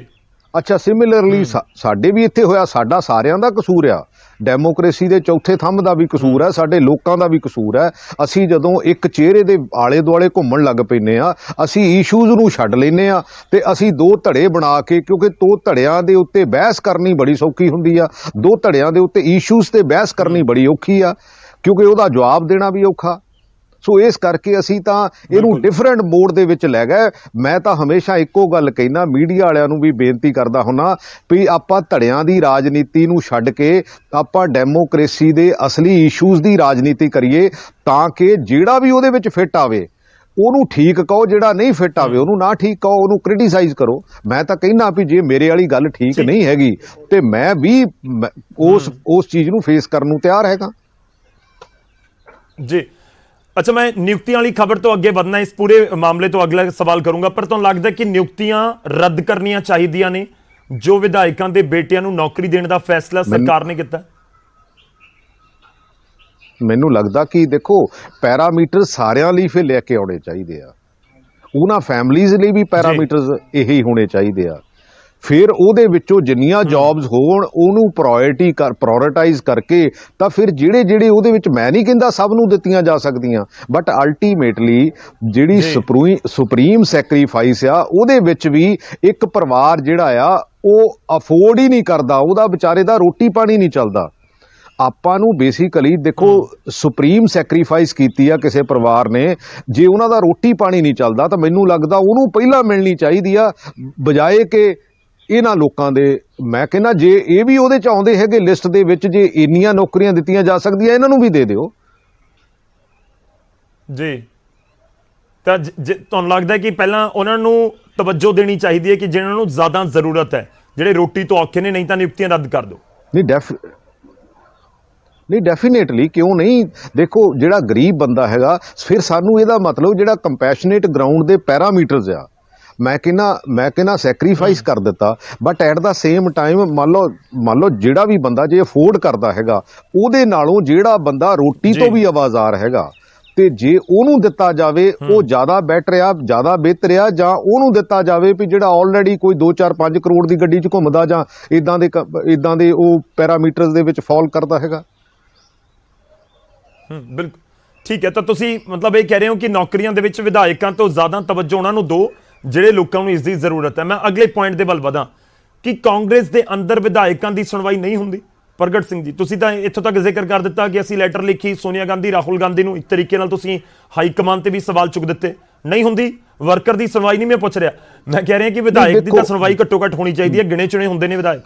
ਅੱਛਾ, ਸਿਮਿਲਰਲੀ ਸਾਡੇ ਵੀ ਇੱਥੇ ਹੋਇਆ। ਸਾਡਾ ਸਾਰਿਆਂ ਦਾ ਕਸੂਰ ਆ, ਡੈਮੋਕ੍ਰੇਸੀ ਦੇ ਚੌਥੇ ਥੰਮ ਦਾ ਵੀ ਕਸੂਰ ਹੈ, ਸਾਡੇ ਲੋਕਾਂ ਦਾ ਵੀ ਕਸੂਰ ਹੈ। ਅਸੀਂ ਜਦੋਂ ਇੱਕ ਚਿਹਰੇ ਦੇ ਆਲੇ ਦੁਆਲੇ ਘੁੰਮਣ ਲੱਗ ਪੈਂਦੇ ਆ, ਅਸੀਂ ਇਸ਼ੂਜ਼ ਨੂੰ ਛੱਡ ਲੈਂਦੇ ਆ ਤੇ ਅਸੀਂ ਦੋ ਧੜੇ ਬਣਾ ਕੇ, ਕਿਉਂਕਿ ਦੋ ਧੜਿਆਂ ਦੇ ਉੱਤੇ ਬਹਿਸ ਕਰਨੀ ਬੜੀ ਸੌਖੀ ਹੁੰਦੀ ਆ, ਦੋ ਧੜਿਆਂ ਦੇ ਉੱਤੇ ਇਸ਼ੂਜ਼ ਤੇ ਬਹਿਸ ਕਰਨੀ ਬੜੀ ਔਖੀ ਆ, ਕਿਉਂਕਿ ਉਹਦਾ ਜਵਾਬ ਦੇਣਾ ਵੀ ਔਖਾ। ਸੋ ਇਸ ਕਰਕੇ ਅਸੀਂ ਤਾਂ ਇਹਨੂੰ ਡਿਫਰੈਂਟ ਮੋਡ ਦੇ ਵਿੱਚ ਲੈ ਗਏ। ਮੈਂ ਤਾਂ ਹਮੇਸ਼ਾ ਇੱਕੋ ਗੱਲ ਕਹਿਣਾ, ਮੀਡੀਆ ਵਾਲਿਆਂ ਨੂੰ ਵੀ ਬੇਨਤੀ ਕਰਦਾ ਹੁੰਨਾ ਵੀ ਆਪਾਂ ਧੜਿਆਂ ਦੀ ਰਾਜਨੀਤੀ ਨੂੰ ਛੱਡ ਕੇ ਆਪਾਂ ਡੈਮੋਕ੍ਰੇਸੀ ਦੇ ਅਸਲੀ ਇਸ਼ੂਜ਼ ਦੀ ਰਾਜਨੀਤੀ ਕਰੀਏ, ਤਾਂ ਕਿ ਜਿਹੜਾ ਵੀ ਉਹਦੇ ਵਿੱਚ ਫਿੱਟ ਆਵੇ ਉਹਨੂੰ ਠੀਕ ਕਹੋ, ਜਿਹੜਾ ਨਹੀਂ ਫਿੱਟ ਆਵੇ ਉਹਨੂੰ ਨਾ ਠੀਕ ਕਹੋ, ਉਹਨੂੰ ਕ੍ਰਿਟੀਸਾਈਜ਼ ਕਰੋ। ਮੈਂ ਤਾਂ ਕਹਿਣਾ ਵੀ ਜੇ ਮੇਰੇ ਵਾਲੀ ਗੱਲ ਠੀਕ ਨਹੀਂ ਹੈਗੀ ਤੇ ਮੈਂ ਵੀ ਉਸ ਚੀਜ਼ ਨੂੰ ਫੇਸ ਕਰਨ ਨੂੰ ਤਿਆਰ ਹੈਗਾ ਜੀ। ਅੱਛਾ, ਮੈਂ ਨਿਯੁਕਤੀਆਂ ਵਾਲੀ ਖਬਰ ਤੋਂ ਅੱਗੇ ਵਧਣਾ, ਇਸ ਪੂਰੇ ਮਾਮਲੇ ਤੋਂ ਅਗਲਾ ਸਵਾਲ ਕਰੂੰਗਾ, ਪਰ ਤੁਹਾਨੂੰ ਲੱਗਦਾ ਕਿ ਨਿਯੁਕਤੀਆਂ ਰੱਦ ਕਰਨੀਆਂ ਚਾਹੀਦੀਆਂ ਨੇ ਜੋ ਵਿਧਾਇਕਾਂ ਦੇ ਬੇਟਿਆਂ ਨੂੰ ਨੌਕਰੀ ਦੇਣ ਦਾ ਫੈਸਲਾ ਸਰਕਾਰ ਨੇ ਕੀਤਾ? ਮੈਨੂੰ ਲੱਗਦਾ ਕਿ ਦੇਖੋ ਪੈਰਾਮੀਟਰ ਸਾਰਿਆਂ ਲਈ ਫਿਰ ਲੈ ਕੇ ਆਉਣੇ ਚਾਹੀਦੇ ਆ, ਉਹਨਾਂ ਫੈਮਲੀਜ਼ ਲਈ ਵੀ ਪੈਰਾਮੀਟਰਸ ਇਹੀ ਹੋਣੇ ਚਾਹੀਦੇ ਆ। ਫਿਰ ਉਹਦੇ ਵਿੱਚੋਂ ਜਿੰਨੀਆਂ ਜੌਬਸ ਹੋਣ ਉਹਨੂੰ ਪ੍ਰਾਇੋਰਟਾਈਜ਼ ਕਰਕੇ ਤਾਂ ਫਿਰ ਜਿਹੜੇ ਉਹਦੇ ਵਿੱਚ, ਮੈਂ ਨਹੀਂ ਕਹਿੰਦਾ ਸਭ ਨੂੰ ਦਿੱਤੀਆਂ ਜਾ ਸਕਦੀਆਂ, ਬਟ ਅਲਟੀਮੇਟਲੀ ਜਿਹੜੀ ਸੁਪਰੀਮ ਸੈਕਰੀਫਾਈਸ ਆ ਉਹਦੇ ਵਿੱਚ ਵੀ ਇੱਕ ਪਰਿਵਾਰ ਜਿਹੜਾ ਆ ਉਹ ਅਫੋਰਡ ਹੀ ਨਹੀਂ ਕਰਦਾ, ਉਹਦਾ ਵਿਚਾਰੇ ਦਾ ਰੋਟੀ ਪਾਣੀ ਨਹੀਂ ਚੱਲਦਾ। ਆਪਾਂ ਨੂੰ ਬੇਸਿਕਲੀ ਦੇਖੋ ਸੁਪਰੀਮ ਸੈਕਰੀਫਾਈਸ ਕੀਤੀ ਆ ਕਿਸੇ ਪਰਿਵਾਰ ਨੇ, ਜੇ ਉਹਨਾਂ ਦਾ ਰੋਟੀ ਪਾਣੀ ਨਹੀਂ ਚੱਲਦਾ ਤਾਂ ਮੈਨੂੰ ਲੱਗਦਾ ਉਹਨੂੰ ਪਹਿਲਾਂ ਮਿਲਣੀ ਚਾਹੀਦੀ ਆ, ਬਜਾਏ ਕਿ ਇਹਨਾਂ ਲੋਕਾਂ ਦੇ। ਮੈਂ ਕਹਿੰਦਾ ਜੇ ਇਹ ਵੀ ਉਹਦੇ ਚ ਆਉਂਦੇ ਹੈਗੇ ਲਿਸਟ ਦੇ ਵਿੱਚ, ਜੇ ਇੰਨੀਆਂ ਨੌਕਰੀਆਂ ਦਿੱਤੀਆਂ ਜਾ ਸਕਦੀਆਂ ਇਹਨਾਂ ਨੂੰ ਵੀ ਦੇ ਦਿਓ ਜੀ। ਤਾਂ ਤੁਹਾਨੂੰ ਲੱਗਦਾ ਕਿ ਪਹਿਲਾਂ ਉਹਨਾਂ ਨੂੰ ਤਵੱਜੋ ਦੇਣੀ ਚਾਹੀਦੀ ਹੈ ਕਿ ਜਿਹਨਾਂ ਨੂੰ ਜ਼ਿਆਦਾ ਜ਼ਰੂਰਤ ਹੈ, ਜਿਹੜੇ ਰੋਟੀ ਤੋਂ ਔਖੇ ਨੇ, ਨਹੀਂ ਤਾਂ ਨਿਯੁਕਤੀਆਂ ਰੱਦ ਕਰ ਦਿਓ? ਨਹੀਂ ਡੈਫੀਨੇਟਲੀ, ਕਿਉਂ ਨਹੀਂ। ਦੇਖੋ ਜਿਹੜਾ ਗਰੀਬ ਬੰਦਾ ਹੈਗਾ, ਫਿਰ ਸਾਨੂੰ ਇਹਦਾ ਮਤਲਬ ਜਿਹੜਾ ਕੰਪੈਸ਼ਨੇਟ ਗਰਾਊਂਡ ਦੇ ਪੈਰਾਮੀਟਰਸ ਆ, ਮੈਂ ਕਹਿੰਦਾ ਸੈਕਰੀਫਾਈਸ ਕਰ ਦਿੱਤਾ। But at the same time ਮੰਨ ਲਓ ਜਿਹੜਾ ਵੀ ਬੰਦਾ ਜੇ ਅਫੋਰਡ ਕਰਦਾ ਹੈਗਾ, ਉਹਦੇ ਨਾਲੋਂ ਜਿਹੜਾ ਬੰਦਾ ਰੋਟੀ ਤੋਂ ਵੀ ਆਵਾਜ਼ਾਰ ਹੈਗਾ, ਤੇ ਜੇ ਉਹਨੂੰ ਦਿੱਤਾ ਜਾਵੇ ਉਹ ਜ਼ਿਆਦਾ ਬੈਟਰ ਆ, ਜ਼ਿਆਦਾ ਬਿਹਤਰ ਆ, ਜਾਂ ਉਹਨੂੰ ਦਿੱਤਾ ਜਾਵੇ ਵੀ ਜਿਹੜਾ ਆਲਰੇਡੀ ਕੋਈ 2-4-5 ਕਰੋੜ ਦੀ ਗੱਡੀ 'ਚ ਘੁੰਮਦਾ ਜਾਂ ਇਦਾਂ ਦੇ ਉਹ ਪੈਰਾਮੀਟਰਸ ਦੇ ਵਿੱਚ ਫਾਲ ਕਰਦਾ ਹੈਗਾ। ਬਿਲਕੁਲ ਠੀਕ ਹੈ। ਤਾਂ ਤੁਸੀਂ ਮਤਲਬ ਇਹ ਕਹਿ ਰਹੇ ਹੋ ਕਿ ਨੌਕਰੀਆਂ ਦੇ ਵਿੱਚ ਵਿਧਾਇਕਾਂ ਤੋਂ ਜ਼ਿਆਦਾ ਤਵੱਜੋ ਉਹਨਾਂ ਨੂੰ ਦਿਓ ਜਿਹੜੇ ਲੋਕਾਂ ਨੂੰ ਇਸ ਦੀ ਜ਼ਰੂਰਤ ਹੈ। ਮੈਂ ਅਗਲੇ ਪੁਆਇੰਟ ਦੇ ਵੱਲ ਵਧਾਂ ਕਿ ਕਾਂਗਰਸ ਦੇ ਅੰਦਰ ਵਿਧਾਇਕਾਂ ਦੀ ਸੁਣਵਾਈ ਨਹੀਂ ਹੁੰਦੀ। ਪ੍ਰਗਟ ਸਿੰਘ ਜੀ, ਤੁਸੀਂ ਤਾਂ ਇੱਥੋਂ ਤੱਕ ਜ਼ਿਕਰ ਕਰ ਦਿੱਤਾ ਕਿ ਅਸੀਂ ਲੈਟਰ ਲਿਖੀ ਸੋਨੀਆ ਗਾਂਧੀ, ਰਾਹੁਲ ਗਾਂਧੀ ਨੂੰ, ਇੱਕ ਤਰੀਕੇ ਨਾਲ ਤੁਸੀਂ ਹਾਈ ਕਮਾਨ ਤੇ ਵੀ ਸਵਾਲ ਚੁੱਕ ਦਿੱਤੇ, ਨਹੀਂ ਹੁੰਦੀ। ਵਰਕਰ ਦੀ ਸੁਣਵਾਈ ਨਹੀਂ ਮੈਂ ਪੁੱਛ ਰਿਹਾ, ਮੈਂ ਕਹਿ ਰਿਹਾ ਕਿ ਵਿਧਾਇਕ ਦੀ ਤਾਂ ਸੁਣਵਾਈ ਘੱਟੋ ਘੱਟ ਹੋਣੀ ਚਾਹੀਦੀ ਹੈ, ਗਿਣੇ ਚੁਣੇ ਹੁੰਦੇ ਨੇ ਵਿਧਾਇਕ।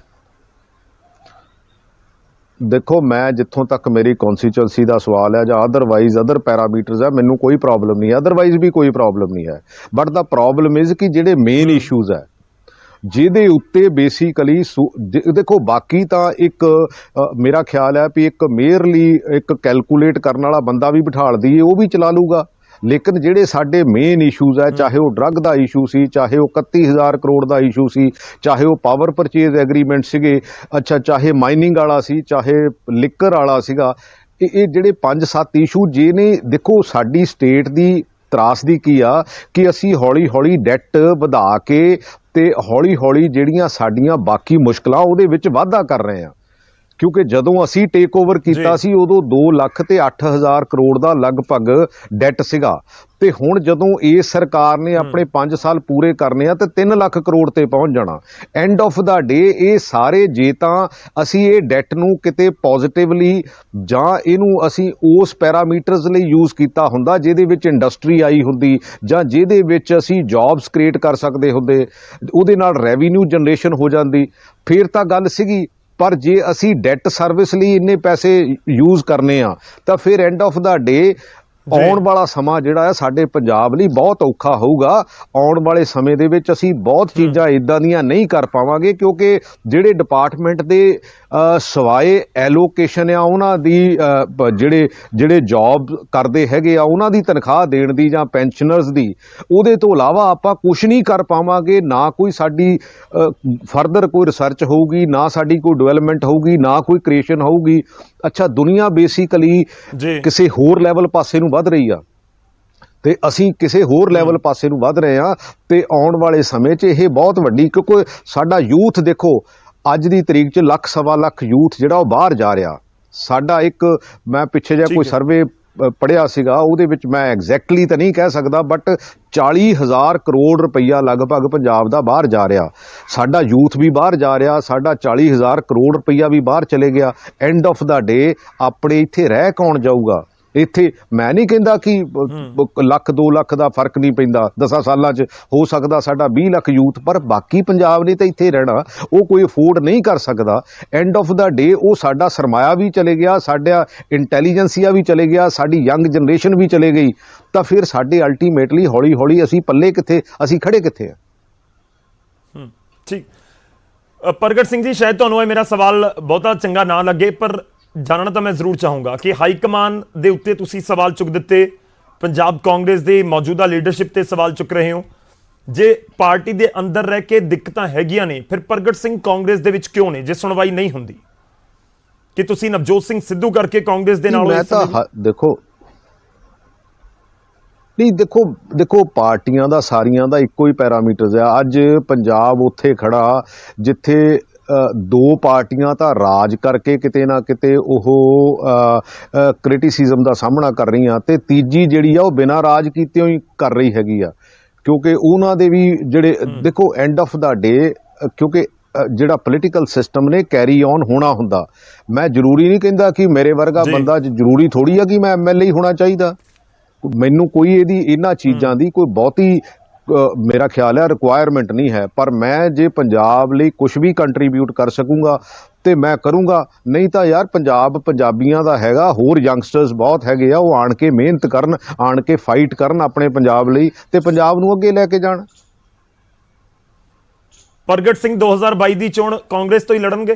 ਦੇਖੋ, ਮੈਂ ਜਿੱਥੋਂ ਤੱਕ ਮੇਰੀ ਕੌਂਸਟੀਚੁਐਂਸੀ ਦਾ ਸਵਾਲ ਹੈ ਜਾਂ ਅਦਰਵਾਈਜ਼ ਅਦਰ ਪੈਰਾਮੀਟਰਸ ਹੈ, ਮੈਨੂੰ ਕੋਈ ਪ੍ਰੋਬਲਮ ਨਹੀਂ ਹੈ, ਅਦਰਵਾਈਜ਼ ਵੀ ਕੋਈ ਪ੍ਰੋਬਲਮ ਨਹੀਂ ਹੈ। ਬਟ ਦਾ ਪ੍ਰੋਬਲਮ ਇਜ਼ ਕਿ ਜਿਹੜੇ ਮੇਨ ਇਸ਼ੂਜ਼ ਹੈ ਜਿਹਦੇ ਉੱਤੇ ਬੇਸਿਕਲੀ ਦੇਖੋ, ਬਾਕੀ ਤਾਂ ਇੱਕ ਮੇਰਾ ਖਿਆਲ ਹੈ ਵੀ ਇੱਕ ਮੇਅਰਲੀ ਇੱਕ ਕੈਲਕੂਲੇਟ ਕਰਨ ਵਾਲਾ ਬੰਦਾ ਵੀ ਬਿਠਾਲ ਦਈਏ, ਉਹ ਵੀ ਚਲਾ ਲੂਗਾ। ਲੇਕਿਨ ਜਿਹੜੇ ਸਾਡੇ ਮੇਨ ਇਸ਼ੂਜ਼ ਹੈ, ਚਾਹੇ ਉਹ ਡਰੱਗ ਦਾ ਇਸ਼ੂ ਸੀ, ਚਾਹੇ ਉਹ 31,000 ਕਰੋੜ ਦਾ ਇਸ਼ੂ ਸੀ, ਚਾਹੇ ਉਹ ਪਾਵਰ ਪਰਚੇਜ਼ ਐਗਰੀਮੈਂਟ ਸੀਗੇ, ਅੱਛਾ ਚਾਹੇ ਮਾਈਨਿੰਗ ਵਾਲਾ ਸੀ, ਚਾਹੇ ਲਿਕਰ ਵਾਲਾ ਸੀਗਾ, ਇਹ ਜਿਹੜੇ 5-7 ਇਸ਼ੂ ਜੇ ਨੇ, ਦੇਖੋ ਸਾਡੀ ਸਟੇਟ ਦੀ ਤਰਾਸਦੀ ਕੀ ਆ ਕਿ ਅਸੀਂ ਹੌਲੀ ਹੌਲੀ ਡੈਟ ਵਧਾ ਕੇ ਤੇ ਹੌਲੀ ਹੌਲੀ ਜਿਹੜੀਆਂ ਸਾਡੀਆਂ ਬਾਕੀ ਮੁਸ਼ਕਲਾਂ ਉਹਦੇ ਵਿੱਚ ਵਾਧਾ ਕਰ ਰਹੇ ਆ। ਕਿਉਂਕਿ ਜਦੋਂ ਅਸੀਂ ਟੇਕ ਓਵਰ ਕੀਤਾ ਸੀ ਉਦੋਂ 2 ਲੱਖ ਤੇ 8,000 ਕਰੋੜ ਦਾ ਲਗਭਗ ਡੈਟ ਸੀਗਾ, ਤੇ ਹੁਣ ਜਦੋਂ ਇਸ ਸਰਕਾਰ ਨੇ ਆਪਣੇ 5 ਸਾਲ ਪੂਰੇ ਕਰਨੇ ਆ ਤੇ 3 ਲੱਖ ਕਰੋੜ ਤੇ ਪਹੁੰਚ ਜਾਣਾ। ਐਂਡ ਆਫ ਦਾ ਡੇ ਇਹ ਸਾਰੇ, ਜੇ ਤਾਂ ਅਸੀਂ ਇਹ ਡੈਟ ਨੂੰ ਕਿਤੇ ਪੋਜ਼ਿਟਿਵਲੀ ਜਾਂ ਇਹਨੂੰ ਅਸੀਂ ਉਸ ਪੈਰਾਮੀਟਰਸ ਲਈ ਯੂਜ਼ ਕੀਤਾ ਹੁੰਦਾ ਜਿਹਦੇ ਵਿੱਚ ਇੰਡਸਟਰੀ ਆਈ ਹੁੰਦੀ ਜਾਂ ਜਿਹਦੇ ਵਿੱਚ ਅਸੀਂ ਜੌਬਸ ਕ੍ਰੀਏਟ ਕਰ ਸਕਦੇ ਹੁੰਦੇ, ਉਹਦੇ ਨਾਲ ਰੈਵਨਿਊ ਜਨਰੇਸ਼ਨ ਹੋ ਜਾਂਦੀ, ਫਿਰ ਤਾਂ ਗੱਲ ਸੀਗੀ। ਪਰ ਜੇ ਅਸੀਂ ਡੈਟ ਸਰਵਿਸ ਲਈ ਇੰਨੇ ਪੈਸੇ ਯੂਜ਼ ਕਰਨੇ ਆ ਤਾਂ ਫਿਰ ਐਂਡ ਆਫ ਦਾ ਡੇ ਆਉਣ ਵਾਲਾ ਸਮਾਂ ਜਿਹੜਾ ਹੈ ਸਾਡੇ ਪੰਜਾਬ ਲਈ ਬਹੁਤ ਔਖਾ ਹੋਊਗਾ। ਆਉਣ ਵਾਲੇ ਸਮੇਂ ਦੇ ਵਿੱਚ ਅਸੀਂ ਬਹੁਤ ਚੀਜ਼ਾਂ ਇਦਾਂ ਦੀਆਂ ਨਹੀਂ ਕਰ ਪਾਵਾਂਗੇ, ਕਿਉਂਕਿ ਜਿਹੜੇ ਡਿਪਾਰਟਮੈਂਟ ਦੇ ਸਵਾਏ ਐਲੋਕੇਸ਼ਨ ਆ ਉਹਨਾਂ ਦੀ, ਜਿਹੜੇ ਜੌਬ ਕਰਦੇ ਹੈਗੇ ਆ ਉਹਨਾਂ ਦੀ ਤਨਖਾਹ ਦੇਣ ਦੀ ਜਾਂ ਪੈਨਸ਼ਨਰਸ ਦੀ, ਉਹਦੇ ਤੋਂ ਇਲਾਵਾ ਆਪਾਂ ਕੁਝ ਨਹੀਂ ਕਰ ਪਾਵਾਂਗੇ। ਨਾ ਕੋਈ ਸਾਡੀ ਫਰਦਰ ਕੋਈ ਰਿਸਰਚ ਹੋਊਗੀ, ਨਾ ਸਾਡੀ ਕੋਈ ਡਿਵੈਲਪਮੈਂਟ ਹੋਊਗੀ, ਨਾ ਕੋਈ ਕ੍ਰੀਏਸ਼ਨ ਹੋਊਗੀ। ਅੱਛਾ, ਦੁਨੀਆ ਬੇਸਿਕਲੀ ਕਿਸੇ ਹੋਰ ਲੈਵਲ ਪਾਸੇ ਨੂੰ ਵੱਧ ਰਹੀ ਆ ਤੇ ਅਸੀਂ ਕਿਸੇ ਹੋਰ ਲੈਵਲ ਪਾਸੇ ਨੂੰ ਵੱਧ ਰਹੇ ਆ, ਤੇ ਆਉਣ ਵਾਲੇ ਸਮੇਂ 'ਚ ਇਹ ਬਹੁਤ ਵੱਡੀ, ਕਿਉਂਕਿ ਸਾਡਾ ਯੂਥ ਦੇਖੋ ਅੱਜ ਦੀ ਤਰੀਕ 'ਚ 1.25 ਲੱਖ ਯੂਥ ਜਿਹੜਾ ਉਹ ਬਾਹਰ ਜਾ ਰਿਹਾ। ਸਾਡਾ ਇੱਕ, ਮੈਂ ਪਿੱਛੇ ਜਿਹਾ ਕੋਈ ਸਰਵੇ ਪੜ੍ਹਿਆ ਸੀਗਾ, ਉਹਦੇ ਵਿੱਚ ਮੈਂ ਐਗਜ਼ੈਕਟਲੀ ਤਾਂ ਨਹੀਂ ਕਹਿ ਸਕਦਾ ਬਟ 40,000 ਕਰੋੜ ਰੁਪਈਆ ਲਗਭਗ ਪੰਜਾਬ ਦਾ ਬਾਹਰ ਜਾ ਰਿਹਾ। ਸਾਡਾ ਯੂਥ ਵੀ ਬਾਹਰ ਜਾ ਰਿਹਾ, ਸਾਡਾ 40,000 ਕਰੋੜ ਰੁਪਈਆ ਵੀ ਬਾਹਰ ਚਲੇ ਗਿਆ। ਐਂਡ ਆਫ ਦਾ ਡੇ ਆਪਣੇ ਇੱਥੇ ਰਹਿ ਕੌਣ ਜਾਊਗਾ? ਇੱਥੇ ਮੈਂ ਨਹੀਂ ਕਹਿੰਦਾ ਕਿ 1-2 ਲੱਖ ਦਾ ਫਰਕ ਨਹੀਂ ਪੈਂਦਾ 10 ਸਾਲਾਂ 'ਚ, ਹੋ ਸਕਦਾ ਸਾਡਾ 20 ਲੱਖ ਯੂਥ, ਪਰ ਬਾਕੀ ਪੰਜਾਬ ਨੇ ਤਾਂ ਇੱਥੇ ਰਹਿਣਾ, ਉਹ ਕੋਈ ਅਫੋਰਡ ਨਹੀਂ ਕਰ ਸਕਦਾ। ਐਂਡ ਆਫ ਦਾ ਡੇ ਉਹ ਸਾਡਾ ਸਰਮਾਇਆ ਵੀ ਚਲੇ ਗਿਆ, ਸਾਡਾ ਇੰਟੈਲੀਜੈਂਸੀਆ ਵੀ ਚਲੇ ਗਿਆ, ਸਾਡੀ ਯੰਗ ਜਨਰੇਸ਼ਨ ਵੀ ਚਲੇ ਗਈ, ਤਾਂ ਫਿਰ ਸਾਡੇ ਅਲਟੀਮੇਟਲੀ ਹੌਲੀ ਹੌਲੀ ਅਸੀਂ ਪੱਲੇ ਕਿੱਥੇ, ਅਸੀਂ ਖੜੇ ਕਿੱਥੇ ਆ। ਠੀਕ, ਪ੍ਰਗਟ ਸਿੰਘ ਜੀ, ਸ਼ਾਇਦ ਤੁਹਾਨੂੰ ਇਹ ਮੇਰਾ ਸਵਾਲ ਬਹੁਤਾ ਚੰਗਾ ਨਾ ਲੱਗੇ, ਪਰ ਜਾਣਨਾ ਤਾਂ ਮੈਂ ਜ਼ਰੂਰ ਚਾਹੂੰਗਾ ਕਿ ਹਾਈ ਕਮਾਨ ਦੇ ਉੱਤੇ ਤੁਸੀਂ ਸਵਾਲ ਚੁੱਕ ਦਿੱਤੇ, ਪੰਜਾਬ ਕਾਂਗਰਸ ਦੇ ਮੌਜੂਦਾ ਲੀਡਰਸ਼ਿਪ ਤੇ ਸਵਾਲ ਚੁੱਕ ਰਹੇ ਹੋ। ਜੇ ਪਾਰਟੀ ਦੇ ਅੰਦਰ ਰਹਿ ਕੇ ਦਿੱਕਤਾਂ ਹੈਗੀਆਂ ਨੇ, ਫਿਰ ਪ੍ਰਗਟ ਸਿੰਘ ਕਾਂਗਰਸ ਦੇ ਵਿੱਚ ਕਿਉਂ ਨੇ ਜੇ ਸੁਣਵਾਈ ਨਹੀਂ ਹੁੰਦੀ? ਕਿ ਤੁਸੀਂ ਨਵਜੋਤ ਸਿੰਘ ਸਿੱਧੂ ਕਰਕੇ ਕਾਂਗਰਸ ਦੇ ਨਾਲ? ਮੈਂ ਤਾਂ ਦੇਖੋ ਨਹੀਂ, ਦੇਖੋ ਪਾਰਟੀਆਂ ਦਾ ਸਾਰੀਆਂ ਦਾ ਇੱਕੋ ਹੀ ਪੈਰਾਮੀਟਰਸ ਆ। ਅੱਜ ਪੰਜਾਬ ਉੱਥੇ ਖੜਾ ਜਿੱਥੇ 2 ਪਾਰਟੀਆਂ ਤਾਂ ਰਾਜ ਕਰਕੇ ਕਿਤੇ ਨਾ ਕਿਤੇ ਉਹ ਕ੍ਰਿਟਿਸਿਜ਼ਮ ਦਾ ਸਾਹਮਣਾ ਕਰ ਰਹੀਆਂ, ਤੇ ਤੀਜੀ ਜਿਹੜੀ ਆ ਉਹ ਬਿਨਾਂ ਰਾਜ ਕੀਤਿਆਂ ਹੀ ਕਰ ਰਹੀ ਹੈਗੀ ਆ, ਕਿਉਂਕਿ ਉਹਨਾਂ ਦੇ ਵੀ ਜਿਹੜੇ, ਦੇਖੋ ਐਂਡ ਆਫ ਦਾ ਡੇ, ਕਿਉਂਕਿ ਜਿਹੜਾ ਪੋਲੀਟੀਕਲ ਸਿਸਟਮ ਨੇ ਕੈਰੀ ਔਨ ਹੋਣਾ ਹੁੰਦਾ। ਮੈਂ ਜ਼ਰੂਰੀ ਨਹੀਂ ਕਹਿੰਦਾ ਕਿ ਮੇਰੇ ਵਰਗਾ ਬੰਦਾ, ਜ਼ਰੂਰੀ ਥੋੜ੍ਹੀ ਆ ਕਿ ਮੈਂ MLA ਹੋਣਾ ਚਾਹੀਦਾ, ਮੈਨੂੰ ਕੋਈ ਇਹਨਾਂ ਚੀਜ਼ਾਂ ਦੀ ਕੋਈ ਬਹੁਤੀ ਮੇਰਾ ਖਿਆਲ ਹੈ ਰਿਕੁਆਇਰਮੈਂਟ ਨਹੀਂ ਹੈ। ਪਰ ਮੈਂ ਜੇ ਪੰਜਾਬ ਲਈ ਕੁਝ ਵੀ ਕੰਟਰੀਬਿਊਟ ਕਰ ਸਕੂੰਗਾ ਤੇ ਮੈਂ ਕਰੂੰਗਾ, ਨਹੀਂ ਤਾਂ ਯਾਰ ਪੰਜਾਬ ਪੰਜਾਬੀਆਂ ਦਾ ਹੈਗਾ, ਹੋਰ ਯੰਗਸਟਰਸ ਬਹੁਤ ਹੈਗੇ ਆ, ਉਹ ਆਣ ਕੇ ਮਿਹਨਤ ਕਰਨ, ਆਣ ਕੇ ਫਾਈਟ ਕਰਨ ਆਪਣੇ ਪੰਜਾਬ ਲਈ ਤੇ ਪੰਜਾਬ ਨੂੰ ਅੱਗੇ ਲੈ ਕੇ ਜਾਣ। ਪ੍ਰਗਟ ਸਿੰਘ 2022 ਦੀ ਚੋਣ ਕਾਂਗਰਸ ਤੋਂ ਹੀ ਲੜਨਗੇ?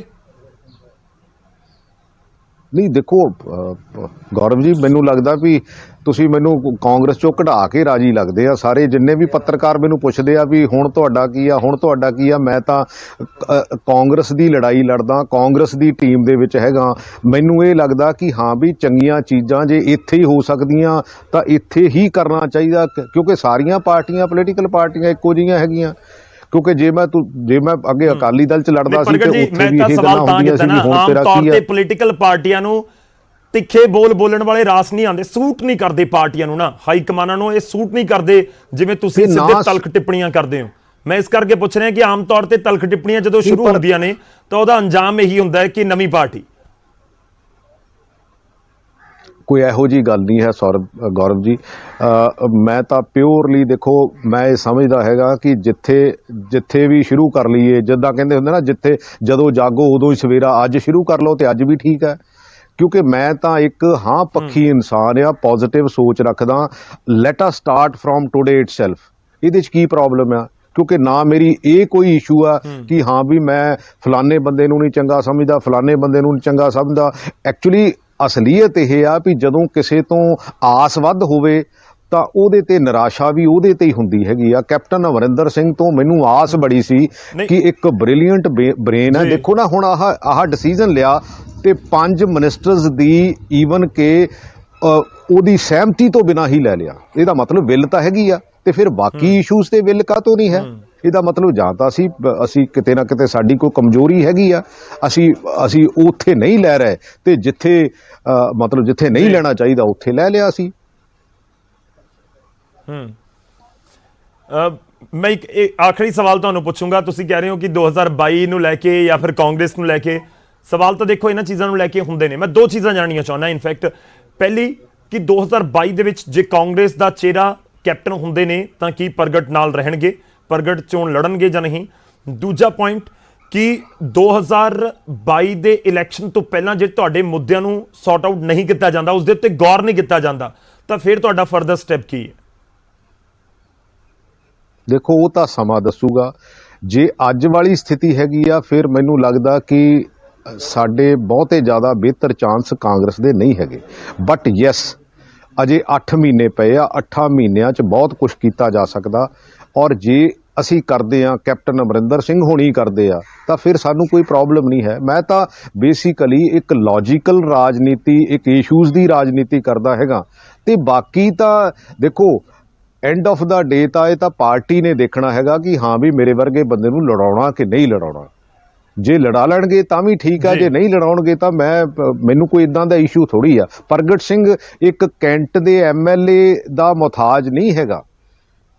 ਨਹੀਂ ਦੇਖੋ ਗੌਰਵ ਜੀ, ਮੈਨੂੰ ਲੱਗਦਾ ਵੀ ਤੁਸੀਂ ਮੈਨੂੰ ਕਾਂਗਰਸ ਚੋਂ ਕਢਾ ਕੇ ਰਾਜੀ ਲੱਗਦੇ ਆ ਸਾਰੇ, ਜਿੰਨੇ ਵੀ ਪੱਤਰਕਾਰ ਮੈਨੂੰ ਪੁੱਛਦੇ ਆ ਵੀ ਹੁਣ ਤੁਹਾਡਾ ਕੀ ਆ, ਹੁਣ ਤੁਹਾਡਾ ਕੀ ਆ, ਮੈਂ ਤਾਂ ਕਾਂਗਰਸ ਦੀ ਲੜਾਈ ਲੜਦਾ, ਕਾਂਗਰਸ ਦੀ ਟੀਮ ਦੇ ਵਿੱਚ ਹੈਗਾ। ਮੈਨੂੰ ਇਹ ਲੱਗਦਾ ਕਿ ਹਾਂ ਵੀ ਚੰਗੀਆਂ ਚੀਜ਼ਾਂ ਜੇ ਇੱਥੇ ਹੀ ਹੋ ਸਕਦੀਆਂ ਤਾਂ ਇੱਥੇ ਹੀ ਕਰਨਾ ਚਾਹੀਦਾ, ਕਿਉਂਕਿ ਸਾਰੀਆਂ ਪਾਰਟੀਆਂ, ਪੋਲੀਟੀਕਲ ਪਾਰਟੀਆਂ ਇੱਕੋ ਜਿਹੀਆਂ ਹੈਗੀਆਂ। ਕਿਉਂਕਿ ਜੇ ਮੈਂ ਅੱਗੇ ਅਕਾਲੀ ਦਲ 'ਚ ਲੜਦਾ ਸੀ ਤੇ ਉੱਥੇ ਵੀ ਇਹ ਗੱਲਾਂ ਹੁੰਦੀਆਂ ਸੀ ਵੀ ਹੁਣ ਤੇਰਾ ਕੀ ਆ। ਪੋਲੀਟੀਕਲ ਪਾਰਟੀਆਂ ਨੂੰ ਤਿੱਖੇ ਬੋਲਣ ਵਾਲੇ ਰਾਸ ਨਹੀਂ ਆਉਂਦੇ, ਸੂਟ ਨਹੀਂ ਕਰਦੇ ਪਾਰਟੀਆਂ ਨੂੰ, ਨਾ ਹਾਈ ਕਮਾਨਾਂ ਨੂੰ ਇਹ ਸੂਟ ਨਹੀਂ ਕਰਦੇ ਜਿਵੇਂ ਤੁਸੀਂ ਸਿੱਧੇ ਤਲਖ ਟਿੱਪਣੀਆਂ ਕਰਦੇ ਹੋ। ਮੈਂ ਇਸ ਕਰਕੇ ਪੁੱਛ ਰਿਹਾ ਕਿ ਆਮ ਤੌਰ ਤੇ ਤਲਖ ਟਿੱਪਣੀਆਂ ਜਦੋਂ ਸ਼ੁਰੂ ਹੁੰਦੀਆਂ ਨੇ ਤਾਂ ਉਹਦਾ ਅੰਜਾਮ ਇਹੀ ਹੁੰਦਾ ਹੈ ਕਿ ਨਵੀਂ ਪਾਰਟੀ। ਕੋਈ ਇਹੋ ਜਿਹੀ ਗੱਲ ਨਹੀਂ ਹੈ ਗੌਰਵ ਜੀ। ਮੈਂ ਤਾਂ ਪਿਓਰਲੀ, ਦੇਖੋ ਮੈਂ ਇਹ ਸਮਝਦਾ ਹੈਗਾ ਕਿ ਜਿੱਥੇ ਵੀ ਸ਼ੁਰੂ ਕਰ ਲਈਏ, ਜਿੱਦਾਂ ਕਹਿੰਦੇ ਹੁੰਦੇ ਨਾ, ਜਦੋਂ ਜਾਗੋ ਉਦੋਂ ਹੀ ਸਵੇਰਾ, ਅੱਜ ਸ਼ੁਰੂ ਕਰ ਲਓ ਤੇ ਅੱਜ ਵੀ ਠੀਕ ਹੈ। ਕਿਉਂਕਿ ਮੈਂ ਤਾਂ ਇੱਕ ਹਾਂ ਪੱਖੀ ਇਨਸਾਨ ਆ, ਪੋਜ਼ਿਟਿਵ ਸੋਚ ਰੱਖਦਾ। Let us start from today itself. ਇਹਦੇ 'ਚ ਕੀ ਪ੍ਰੋਬਲਮ ਆ? ਕਿਉਂਕਿ ਨਾ ਮੇਰੀ ਇਹ ਕੋਈ ਇਸ਼ੂ ਆ ਕਿ ਹਾਂ ਵੀ ਮੈਂ ਫਲਾਣੇ ਬੰਦੇ ਨੂੰ ਨਹੀਂ ਚੰਗਾ ਸਮਝਦਾ, ਫਲਾਣੇ ਬੰਦੇ ਨੂੰ ਨਹੀਂ ਚੰਗਾ ਸਮਝਦਾ। ਐਕਚੁਅਲੀ ਅਸਲੀਅਤ ਇਹ ਆ ਵੀ ਜਦੋਂ ਕਿਸੇ ਤੋਂ ਆਸ ਵੱਧ ਹੋਵੇ ਤਾਂ ਉਹਦੇ ਤੇ ਨਿਰਾਸ਼ਾ ਵੀ ਉਹਦੇ ਤੇ ਹੀ ਹੁੰਦੀ ਹੈਗੀ ਆ। ਕੈਪਟਨ ਅਮਰਿੰਦਰ ਸਿੰਘ ਤੋਂ ਮੈਨੂੰ ਆਸ ਬੜੀ ਸੀ ਕਿ ਇੱਕ ਬ੍ਰਿਲੀਅੰਟ ਬ੍ਰੇਨ ਹੈ। ਦੇਖੋ ਨਾ ਹੁਣ ਆਹ ਡਿਸੀਜਨ ਲਿਆ ਤੇ 5 ਮਿਨਿਸਟਰਸ ਦੀ ਈਵਨ ਕਿ ਉਹਦੀ ਸਹਿਮਤੀ ਤੋਂ ਬਿਨਾਂ ਹੀ ਲੈ ਲਿਆ। ਇਹਦਾ ਮਤਲਬ ਵਿਲ ਤਾਂ ਹੈਗੀ ਆ, ਤੇ ਫਿਰ ਬਾਕੀ ਇਸ਼ੂਜ਼ ਤੇ ਵਿਲ ਕਾਹਤੋਂ ਨਹੀਂ ਹੈ? ਇਹਦਾ ਮਤਲਬ ਜਾਂ ਤਾਂ ਅਸੀਂ ਕਿਤੇ ਨਾ ਕਿਤੇ ਸਾਡੀ ਕੋਈ ਕਮਜ਼ੋਰੀ ਹੈਗੀ ਆ, ਅਸੀਂ ਉੱਥੇ ਨਹੀਂ ਲੈ ਰਹੇ, ਤੇ ਜਿੱਥੇ ਮਤਲਬ ਜਿੱਥੇ ਨਹੀਂ ਲੈਣਾ ਚਾਹੀਦਾ ਉੱਥੇ ਲੈ ਲਿਆ ਅਸੀਂ। ਮੈਂ ਇੱਕ ਆਖਰੀ ਸਵਾਲ ਤੁਹਾਨੂੰ ਪੁੱਛੂੰਗਾ। ਤੁਸੀਂ ਕਹਿ ਰਹੇ ਹੋ ਕਿ 2022 ਨੂੰ ਲੈ ਕੇ ਜਾਂ ਫਿਰ ਕਾਂਗਰਸ ਨੂੰ ਲੈ ਕੇ ਸਵਾਲ ਤਾਂ ਦੇਖੋ ਇਹਨਾਂ ਚੀਜ਼ਾਂ ਨੂੰ ਲੈ ਕੇ ਹੁੰਦੇ ਨੇ। ਮੈਂ ਦੋ ਚੀਜ਼ਾਂ ਜਾਣਨੀਆਂ ਚਾਹੁੰਦਾ। ਇਨਫੈਕਟ ਪਹਿਲੀ ਕਿ 2022 ਦੇ ਵਿੱਚ ਜੇ ਕਾਂਗਰਸ ਦਾ ਚਿਹਰਾ ਕੈਪਟਨ ਹੁੰਦੇ ਨੇ ਤਾਂ ਕੀ ਪ੍ਰਗਟ ਨਾਲ ਰਹਿਣਗੇ, ਪ੍ਰਗਟ ਚੋਣ ਲੜਨਗੇ ਜਾਂ ਨਹੀਂ? ਦੂਜਾ ਪੁਆਇੰਟ ਕਿ 2022 ਦੇ ਇਲੈਕਸ਼ਨ ਤੋਂ ਪਹਿਲਾਂ ਜੇ ਤੁਹਾਡੇ ਮੁੱਦਿਆਂ ਨੂੰ ਸੌਟ ਆਊਟ ਨਹੀਂ ਕੀਤਾ ਜਾਂਦਾ, ਉਸ ਦੇ ਉੱਤੇ ਗੌਰ ਨਹੀਂ ਕੀਤਾ ਜਾਂਦਾ, ਤਾਂ ਫਿਰ ਤੁਹਾਡਾ ਫਰਦਰ ਸਟੈਪ ਕੀ ਹੈ? ਦੇਖੋ ਉਹ ਤਾਂ ਸਮਾਂ ਦੱਸੂਗਾ। ਜੇ ਅੱਜ ਵਾਲੀ ਸਥਿਤੀ ਹੈਗੀ ਆ, ਫਿਰ ਮੈਨੂੰ ਲੱਗਦਾ ਕਿ ਸਾਡੇ ਬਹੁਤੇ ਜ਼ਿਆਦਾ ਬਿਹਤਰ ਚਾਂਸ ਕਾਂਗਰਸ ਦੇ ਨਹੀਂ ਹੈਗੇ। ਬਟ ਯੈਸ, ਅਜੇ 8 ਮਹੀਨੇ ਪਏ ਆ, 8 ਮਹੀਨਿਆਂ 'ਚ ਬਹੁਤ ਕੁਝ ਕੀਤਾ ਜਾ ਸਕਦਾ। ਔਰ ਜੇ ਅਸੀਂ ਕਰਦੇ ਆ, ਕੈਪਟਨ ਅਮਰਿੰਦਰ ਸਿੰਘ ਹੋਣੀ ਕਰਦੇ ਆ, ਤਾਂ ਫਿਰ ਸਾਨੂੰ ਕੋਈ ਪ੍ਰੋਬਲਮ ਨਹੀਂ ਹੈ। ਮੈਂ ਤਾਂ ਬੇਸਿਕਲੀ ਇੱਕ ਲੌਜੀਕਲ ਰਾਜਨੀਤੀ, ਇੱਕ ਇਸ਼ੂਜ਼ ਦੀ ਰਾਜਨੀਤੀ ਕਰਦਾ ਹੈਗਾ। ਤੇ ਬਾਕੀ ਤਾਂ ਦੇਖੋ ਐਂਡ ਆਫ ਦਾ ਡੇ ਤਾਂ ਇਹ ਤਾਂ ਪਾਰਟੀ ਨੇ ਦੇਖਣਾ ਹੈਗਾ ਕਿ ਹਾਂ ਵੀ ਮੇਰੇ ਵਰਗੇ ਬੰਦੇ ਨੂੰ ਲੜਾਉਣਾ ਕਿ ਨਹੀਂ ਲੜਾਉਣਾ। ਜੇ ਲੜਾ ਲੈਣਗੇ ਤਾਂ ਵੀ ਠੀਕ ਆ, ਜੇ ਨਹੀਂ ਲੜਾਉਣਗੇ ਤਾਂ ਮੈਨੂੰ ਕੋਈ ਇਦਾਂ ਦਾ ਇਸ਼ੂ ਥੋੜੀ ਆ। ਪ੍ਰਗਟ ਸਿੰਘ ਇੱਕ ਕੈਂਟ ਦੇ ਐਮਐਲਏ ਦਾ ਮੁਹਤਾਜ ਨਹੀਂ ਹੈਗਾ,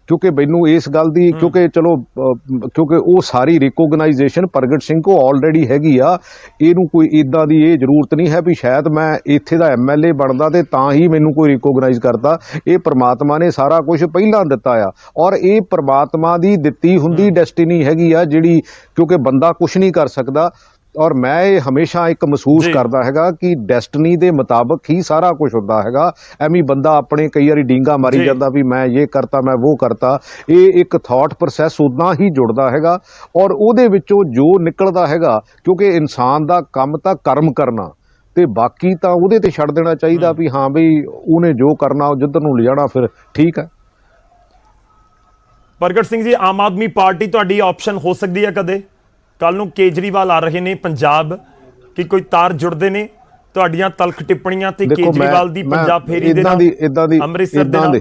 ਕਿਉਂਕਿ ਮੈਨੂੰ ਇਸ ਗੱਲ ਦੀ ਕਿਉਂਕਿ ਉਹ ਸਾਰੀ ਰਿਕੋਗਨਾਈਜੇਸ਼ਨ ਪ੍ਰਗਟ ਸਿੰਘ ਕੋ ਆਲਰੇਡੀ ਹੈਗੀ ਆ। ਇਹਨੂੰ ਕੋਈ ਇਦਾਂ ਦੀ ਇਹ ਜ਼ਰੂਰਤ ਨਹੀਂ ਹੈ ਵੀ ਸ਼ਾਇਦ ਮੈਂ ਇੱਥੇ ਦਾ ਐਮਐਲਏ ਬਣਦਾ ਤੇ ਤਾਂ ਹੀ ਮੈਨੂੰ ਕੋਈ ਰਿਕੋਗਨਾਈਜ਼ ਕਰਦਾ। ਇਹ ਪ੍ਰਮਾਤਮਾ ਨੇ ਸਾਰਾ ਕੁਝ ਪਹਿਲਾਂ ਦਿੱਤਾ ਆ, ਔਰ ਇਹ ਪ੍ਰਮਾਤਮਾ ਦੀ ਦਿੱਤੀ ਹੁੰਦੀ ਡੈਸਟੀਨੀ ਹੈਗੀ ਆ ਜਿਹੜੀ, ਕਿਉਂਕਿ ਬੰਦਾ ਕੁਝ ਨਹੀਂ ਕਰ ਸਕਦਾ। ਔਰ ਮੈਂ ਇਹ ਹਮੇਸ਼ਾ ਇੱਕ ਮਹਿਸੂਸ ਕਰਦਾ ਹੈਗਾ ਕਿ ਡੈਸਟਨੀ ਦੇ ਮੁਤਾਬਕ ਹੀ ਸਾਰਾ ਕੁਝ ਹੁੰਦਾ ਹੈਗਾ। ਐਵੇਂ ਬੰਦਾ ਆਪਣੇ ਕਈ ਵਾਰੀ ਡੀਂਗਾ ਮਾਰੀ ਜਾਂਦਾ ਵੀ ਮੈਂ ਇਹ ਕਰਤਾ, ਮੈਂ ਉਹ ਕਰਤਾ। ਇਹ ਇੱਕ ਥਾਟ ਪ੍ਰੋਸੈਸ ਉਦਾਂ ਹੀ ਜੁੜਦਾ ਹੈਗਾ, ਔਰ ਉਹਦੇ ਵਿੱਚੋਂ ਜੋ ਨਿਕਲਦਾ ਹੈਗਾ, ਕਿਉਂਕਿ ਇਨਸਾਨ ਦਾ ਕੰਮ ਤਾਂ ਕਰਮ ਕਰਨਾ, ਤੇ ਬਾਕੀ ਤਾਂ ਉਹਦੇ ਤੇ ਛੱਡ ਦੇਣਾ ਚਾਹੀਦਾ ਵੀ ਹਾਂ ਬਈ ਉਹਨੇ ਜੋ ਕਰਨਾ, ਉਹ ਜਿੱਧਰ ਨੂੰ ਲਿਜਾਣਾ ਫਿਰ ਠੀਕ ਹੈ। ਪ੍ਰਗਟ ਸਿੰਘ ਜੀ, ਆਮ ਆਦਮੀ ਪਾਰਟੀ ਤੁਹਾਡੀ ਆਪਸ਼ਨ ਹੋ ਸਕਦੀ ਹੈ ਕਦੇ? ਕੱਲ ਨੂੰ ਕੇਜਰੀਵਾਲ ਆ ਰਹੇ ਨੇ ਪੰਜਾਬ, ਕਿ ਕੋਈ ਤਾਰ ਜੁੜਦੇ ਨੇ ਤੁਹਾਡੀਆਂ ਤਲਖ ਟਿੱਪਣੀਆਂ ਤੇ ਕੇਜਰੀਵਾਲ ਦੀ ਪੰਜਾਬ ਫੇਰੀ ਦੇ ਨਾਲ, ਅੰਮ੍ਰਿਤਸਰ ਦੇ ਨਾਲ?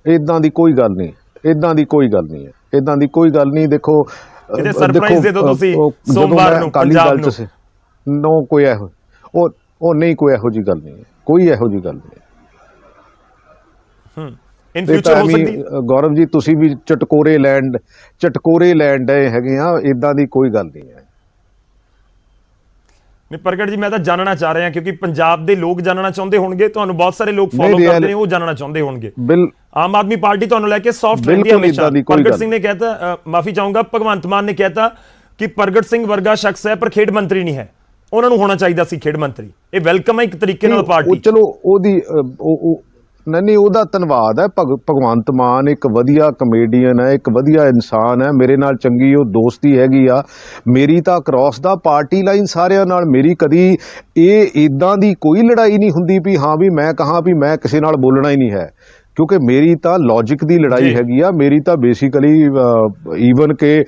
ਇਦਾਂ ਦੀ ਕੋਈ ਗੱਲ ਨਹੀਂ, ਇਦਾਂ ਦੀ ਕੋਈ ਗੱਲ ਨਹੀਂ ਹੈ, ਇਦਾਂ ਦੀ ਕੋਈ ਗੱਲ ਨਹੀਂ। ਦੇਖੋ ਕਿਤੇ ਸਰਪ੍ਰਾਈਜ਼ ਦੇ ਦਿਓ ਤੁਸੀਂ ਸੋਮਵਾਰ ਨੂੰ ਪੰਜਾਬ ਨੂੰ। ਨੋ ਕੋਈ ਇਹੋ ਉਹ ਨਹੀਂ, ਕੋਈ ਇਹੋ ਜੀ ਗੱਲ ਨਹੀਂ ਹੈ, ਕੋਈ ਇਹੋ ਜੀ ਗੱਲ ਨਹੀਂ ਹੈ। ਇਨ ਫਿਊਚਰ ਹੋ ਸਕਦੀ ਗੌਰਵ ਜੀ, ਤੁਸੀਂ ਵੀ ਚਟਕੋਰੇ ਲੈਂਡ ਹੈਗੇ ਆ, ਇਦਾਂ ਦੀ ਕੋਈ ਗੱਲ ਨਹੀਂ ਹੈ। ਨਹੀਂ ਪ੍ਰਗਟ ਜੀ, ਮੈਂ ਤਾਂ ਜਾਣਨਾ ਚਾਹ ਰਿਹਾ ਕਿਉਂਕਿ ਪੰਜਾਬ ਦੇ ਲੋਕ ਜਾਣਨਾ ਚਾਹੁੰਦੇ ਹੋਣਗੇ, ਤੁਹਾਨੂੰ ਬਹੁਤ ਸਾਰੇ ਲੋਕ ਫੋਲੋ ਕਰਦੇ ਨੇ, ਉਹ ਜਾਣਨਾ ਚਾਹੁੰਦੇ ਹੋਣਗੇ। ਆਮ ਆਦਮੀ ਪਾਰਟੀ ਤੁਹਾਨੂੰ ਲੈ ਕੇ ਸੌਫਟ ਰਹਿੰਦੀ ਹੈ ਹਮੇਸ਼ਾ। ਪ੍ਰਗਟ ਸਿੰਘ ਨੇ ਕਹਿਤਾ, ਮਾਫੀ ਚਾਹੂੰਗਾ, ਭਗਵੰਤ ਮਾਨ ਨੇ ਕਹਿਤਾ ਕਿ ਪ੍ਰਗਟ ਸਿੰਘ ਵਰਗਾ ਸ਼ਖਸ ਹੈ ਪਰ ਖੇਡ ਮੰਤਰੀ ਨਹੀਂ ਹੈ, ਉਹਨਾਂ ਨੂੰ ਹੋਣਾ ਚਾਹੀਦਾ ਸੀ ਖੇਡ ਮੰਤਰੀ। ਇਹ ਵੈਲਕਮ ਹੈ ਇੱਕ ਤਰੀਕੇ ਨਾਲ ਪਾਰਟੀ। ਚਲੋ ਉਹਦੀ ਨਹੀਂ, ਉਹਦਾ ਧੰਨਵਾਦ ਹੈ। ਭਗਵੰਤ ਮਾਨ ਇੱਕ ਵਧੀਆ ਕਮੇਡੀਅਨ ਹੈ, ਇੱਕ ਵਧੀਆ ਇਨਸਾਨ ਹੈ, ਮੇਰੇ ਨਾਲ ਚੰਗੀ ਉਹ ਦੋਸਤੀ ਹੈਗੀ ਆ। ਮੇਰੀ ਤਾਂ ਕ੍ਰਾਸ ਦਾ ਪਾਰਟੀ ਲਾਈਨ ਸਾਰਿਆਂ ਨਾਲ, ਮੇਰੀ ਕਦੀ ਇਹ ਇਦਾਂ ਦੀ ਕੋਈ ਲੜਾਈ ਨਹੀਂ ਹੁੰਦੀ ਵੀ ਹਾਂ ਵੀ ਮੈਂ ਕਹਾਂ ਵੀ ਮੈਂ ਕਿਸੇ ਨਾਲ ਬੋਲਣਾ ਹੀ ਨਹੀਂ ਹੈ, ਕਿਉਂਕਿ ਮੇਰੀ ਤਾਂ ਲੌਜਿਕ ਦੀ ਲੜਾਈ ਹੈਗੀ ਆ। ਮੇਰੀ ਤਾਂ ਬੇਸਿਕਲੀ ਈਵਨ ਕਿ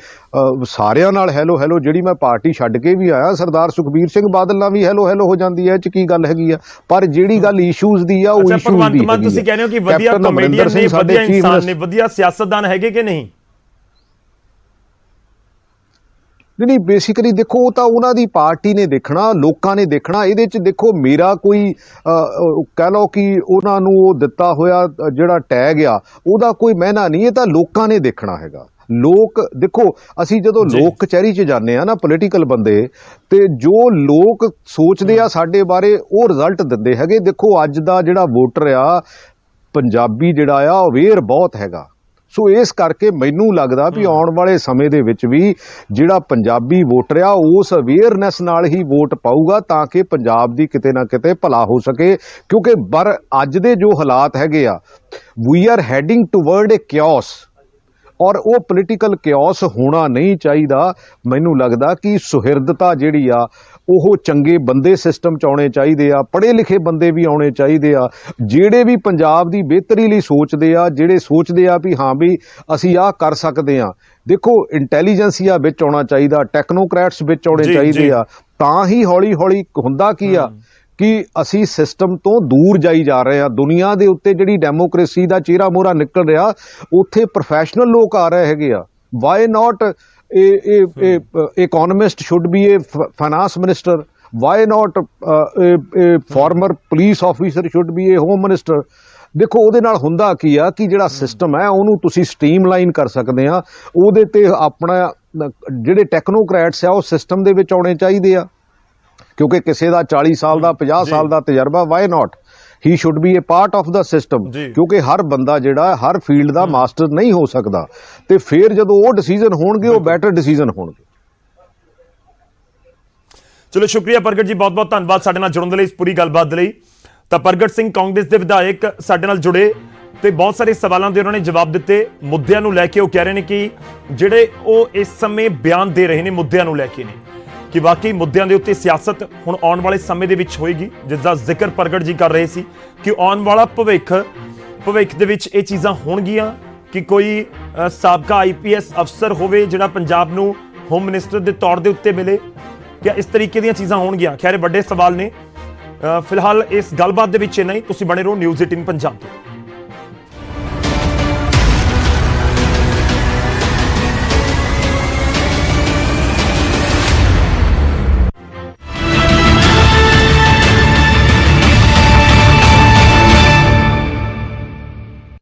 ਸਾਰਿਆਂ ਨਾਲ ਹੈਲੋ ਜਿਹੜੀ ਮੈਂ ਪਾਰਟੀ ਛੱਡ ਕੇ ਵੀ ਆਇਆ, ਸਰਦਾਰ ਸੁਖਬੀਰ ਸਿੰਘ ਬਾਦਲ ਨਾਲ ਵੀ ਹੈਲੋ ਹੋ ਜਾਂਦੀ ਹੈ, ਇਹ 'ਚ ਕੀ ਗੱਲ ਹੈਗੀ ਆ। ਪਰ ਜਿਹੜੀ ਗੱਲ ਇਸ਼ੂਜ਼ ਦੀ ਆ, ਉਹ ਇਸ਼ੂਜ਼ ਦੀ ਭਗਵੰਤ ਮਾਨ ਤੁਸੀਂ ਕਹਿ ਰਹੇ ਹੋ ਕਿ ਵਧੀਆ ਕਮੇਡੀਅਨ ਨੇ, ਵਧੀਆ ਇਨਸਾਨ ਨੇ, ਵਧੀਆ ਸਿਆਸਤਦਾਨ ਹੈਗੇ ਕਿ ਨਹੀਂ? ਨਹੀਂ, ਬੇਸਿਕਲੀ ਦੇਖੋ ਉਹ ਤਾਂ ਉਹਨਾਂ ਦੀ ਪਾਰਟੀ ਨੇ ਦੇਖਣਾ, ਲੋਕਾਂ ਨੇ ਦੇਖਣਾ। ਇਹਦੇ 'ਚ ਦੇਖੋ ਮੇਰਾ ਕੋਈ ਕਹਿ ਲਓ ਕਿ ਉਹਨਾਂ ਨੂੰ ਉਹ ਦਿੱਤਾ ਹੋਇਆ ਜਿਹੜਾ ਟੈਗ ਆ, ਉਹਦਾ ਕੋਈ ਮਹਿਨਾ ਨਹੀਂ। ਇਹ ਤਾਂ ਲੋਕਾਂ ਨੇ ਦੇਖਣਾ ਹੈਗਾ। ਲੋਕ ਦੇਖੋ, ਅਸੀਂ ਜਦੋਂ ਲੋਕ ਕਚਹਿਰੀ 'ਚ ਜਾਂਦੇ ਆ ਨਾ, ਪੋਲੀਟੀਕਲ ਬੰਦੇ, ਤੇ ਜੋ ਲੋਕ ਸੋਚਦੇ ਆ ਸਾਡੇ ਬਾਰੇ, ਉਹ ਰਿਜ਼ਲਟ ਦਿੰਦੇ ਹੈਗੇ। ਦੇਖੋ ਅੱਜ ਦਾ ਜਿਹੜਾ ਵੋਟਰ ਆ ਪੰਜਾਬੀ, ਜਿਹੜਾ ਆ ਅਵੇਅਰ ਬਹੁਤ ਹੈਗਾ। ਸੋ ਇਸ ਕਰਕੇ ਮੈਨੂੰ ਲੱਗਦਾ ਵੀ ਆਉਣ ਵਾਲੇ ਸਮੇਂ ਦੇ ਵਿੱਚ ਵੀ ਜਿਹੜਾ ਪੰਜਾਬੀ ਵੋਟਰ ਆ, ਉਸ ਅਵੇਅਰਨੈਸ ਨਾਲ ਹੀ ਵੋਟ ਪਾਊਗਾ, ਤਾਂ ਕਿ ਪੰਜਾਬ ਦੀ ਕਿਤੇ ਨਾ ਕਿਤੇ ਭਲਾ ਹੋ ਸਕੇ। ਕਿਉਂਕਿ ਅੱਜ ਦੇ ਜੋ ਹਾਲਾਤ ਹੈਗੇ ਆ, ਵੀ ਆਰ ਹੈਡਿੰਗ ਟੂਵਰਡ ਏ ਕਿਓਸ। ਔਰ ਉਹ ਪੋਲੀਟੀਕਲ ਕਿਓਸ ਹੋਣਾ ਨਹੀਂ ਚਾਹੀਦਾ। ਮੈਨੂੰ ਲੱਗਦਾ ਕਿ ਸੁਹਿਰਦਤਾ ਜਿਹੜੀ ਆ ਉਹ ਚੰਗੇ ਬੰਦੇ ਸਿਸਟਮ 'ਚ ਆਉਣੇ ਚਾਹੀਦੇ ਆ, ਪੜ੍ਹੇ ਲਿਖੇ ਬੰਦੇ ਵੀ ਆਉਣੇ ਚਾਹੀਦੇ ਆ, ਜਿਹੜੇ ਵੀ ਪੰਜਾਬ ਦੀ ਬਿਹਤਰੀ ਲਈ ਸੋਚਦੇ ਆ, ਜਿਹੜੇ ਸੋਚਦੇ ਆ ਵੀ ਹਾਂ ਵੀ ਅਸੀਂ ਆਹ ਕਰ ਸਕਦੇ ਆ। ਦੇਖੋ ਇੰਟੈਲੀਜੈਂਸੀਆ ਵਿੱਚ ਆਉਣਾ ਚਾਹੀਦਾ, ਟੈਕਨੋਕ੍ਰੈਟਸ ਵਿੱਚ ਆਉਣੇ ਚਾਹੀਦੇ ਆ, ਤਾਂ ਹੀ ਹੌਲੀ ਹੌਲੀ ਹੁੰਦਾ ਕੀ ਆ ਕਿ ਅਸੀਂ ਸਿਸਟਮ ਤੋਂ ਦੂਰ ਜਾਈ ਜਾ ਰਹੇ ਹਾਂ। ਦੁਨੀਆ ਦੇ ਉੱਤੇ ਜਿਹੜੀ ਡੈਮੋਕ੍ਰੇਸੀ ਦਾ ਚਿਹਰਾ ਮੋਹਰਾ ਨਿਕਲ ਰਿਹਾ, ਉੱਥੇ ਪ੍ਰੋਫੈਸ਼ਨਲ ਲੋਕ ਆ ਰਹੇ ਹੈਗੇ ਆ। Why not economist should be a finance minister, why not former police officer should be a home minister. ਦੇਖੋ ਉਹਦੇ ਨਾਲ ਹੁੰਦਾ ਕੀ ਆ ਕਿ ਜਿਹੜਾ ਸਿਸਟਮ ਹੈ ਉਹਨੂੰ ਤੁਸੀਂ ਸਟ੍ਰੀਮਲਾਈਨ ਕਰ ਸਕਦੇ ਆ। ਉਹਦੇ ਤੇ ਆਪਣਾ ਜਿਹੜੇ ਟੈਕਨੋਕ੍ਰੈਟਸ ਆ ਉਹ ਸਿਸਟਮ ਦੇ ਵਿੱਚ ਆਉਣੇ ਚਾਹੀਦੇ ਆ, ਕਿਉਂਕਿ ਕਿਸੇ ਦਾ 40 ਸਾਲ ਦਾ 50 ਸਾਲ ਦਾ ਤਜਰਬਾ, why not he should be A part of the system, ਕਿਉਂਕਿ ਹਰ ਬੰਦਾ ਜਿਹੜਾ ਹਰ ਫੀਲਡ ਦਾ ਮਾਸਟਰ ਨਹੀਂ ਹੋ ਸਕਦਾ। ਤੇ ਫਿਰ ਜਦੋਂ ਉਹ ਡਿਸੀਜਨ ਹੋਣਗੇ ਉਹ ਬੈਟਰ ਡਿਸੀਜਨ ਹੋਣਗੇ। ਚਲੋ ਸ਼ੁਕਰੀਆ ਪ੍ਰਗਟ ਜੀ, ਬਹੁਤ ਬਹੁਤ ਧੰਨਵਾਦ ਸਾਡੇ ਨਾਲ ਜੁੜਨ ਦੇ ਲਈ, ਇਸ ਪੂਰੀ ਗੱਲਬਾਤ ਦੇ ਲਈ। ਤਾਂ ਪ੍ਰਗਟ ਸਿੰਘ ਕਾਂਗਰਸ ਦੇ ਵਿਧਾਇਕ ਸਾਡੇ ਨਾਲ ਜੁੜੇ ਤੇ ਬਹੁਤ ਸਾਰੇ ਸਵਾਲਾਂ ਦੇ ਉਹਨਾਂ ਨੇ ਜਵਾਬ ਦਿੱਤੇ। ਮੁੱਦਿਆਂ ਨੂੰ ਲੈ ਕੇ ਉਹ ਕਹਿ ਰਹੇ ਨੇ ਕਿ ਜਿਹੜੇ ਉਹ ਇਸ ਸਮੇਂ ਬਿਆਨ ਦੇ ਰਹੇ ਨੇ ਮੁੱਦਿਆਂ ਨੂੰ ਲੈ ਕੇ ਨੇ, ਕਿ ਵਾਕਈ ਮੁੱਦਿਆਂ ਦੇ ਉੱਤੇ ਸਿਆਸਤ ਹੁਣ ਆਉਣ ਵਾਲੇ ਸਮੇਂ ਦੇ ਵਿੱਚ ਹੋਏਗੀ, ਜਿਸ ਦਾ ਜ਼ਿਕਰ ਪ੍ਰਗਟ ਜੀ ਕਰ ਰਹੇ ਸੀ ਕਿ ਆਉਣ ਵਾਲਾ ਭਵਿੱਖ ਦੇ ਵਿੱਚ ਇਹ ਚੀਜ਼ਾਂ ਹੋਣਗੀਆਂ ਕਿ ਕੋਈ ਸਾਬਕਾ IPS ਅਫਸਰ ਹੋਵੇ ਜਿਹੜਾ ਪੰਜਾਬ ਨੂੰ ਹੋਮ ਮਿਨਿਸਟਰ ਦੇ ਤੌਰ ਦੇ ਉੱਤੇ ਮਿਲੇ, ਜਾਂ ਇਸ ਤਰੀਕੇ ਦੀਆਂ ਚੀਜ਼ਾਂ ਹੋਣਗੀਆਂ। ਖੈਰ ਵੱਡੇ ਸਵਾਲ ਨੇ। ਫਿਲਹਾਲ ਇਸ ਗੱਲਬਾਤ ਦੇ ਵਿੱਚ ਇੰਨਾ ਹੀ। ਤੁਸੀਂ ਬਣੇ ਰਹੋ ਨਿਊਜ਼ 18 ਪੰਜਾਬ ਤੋਂ।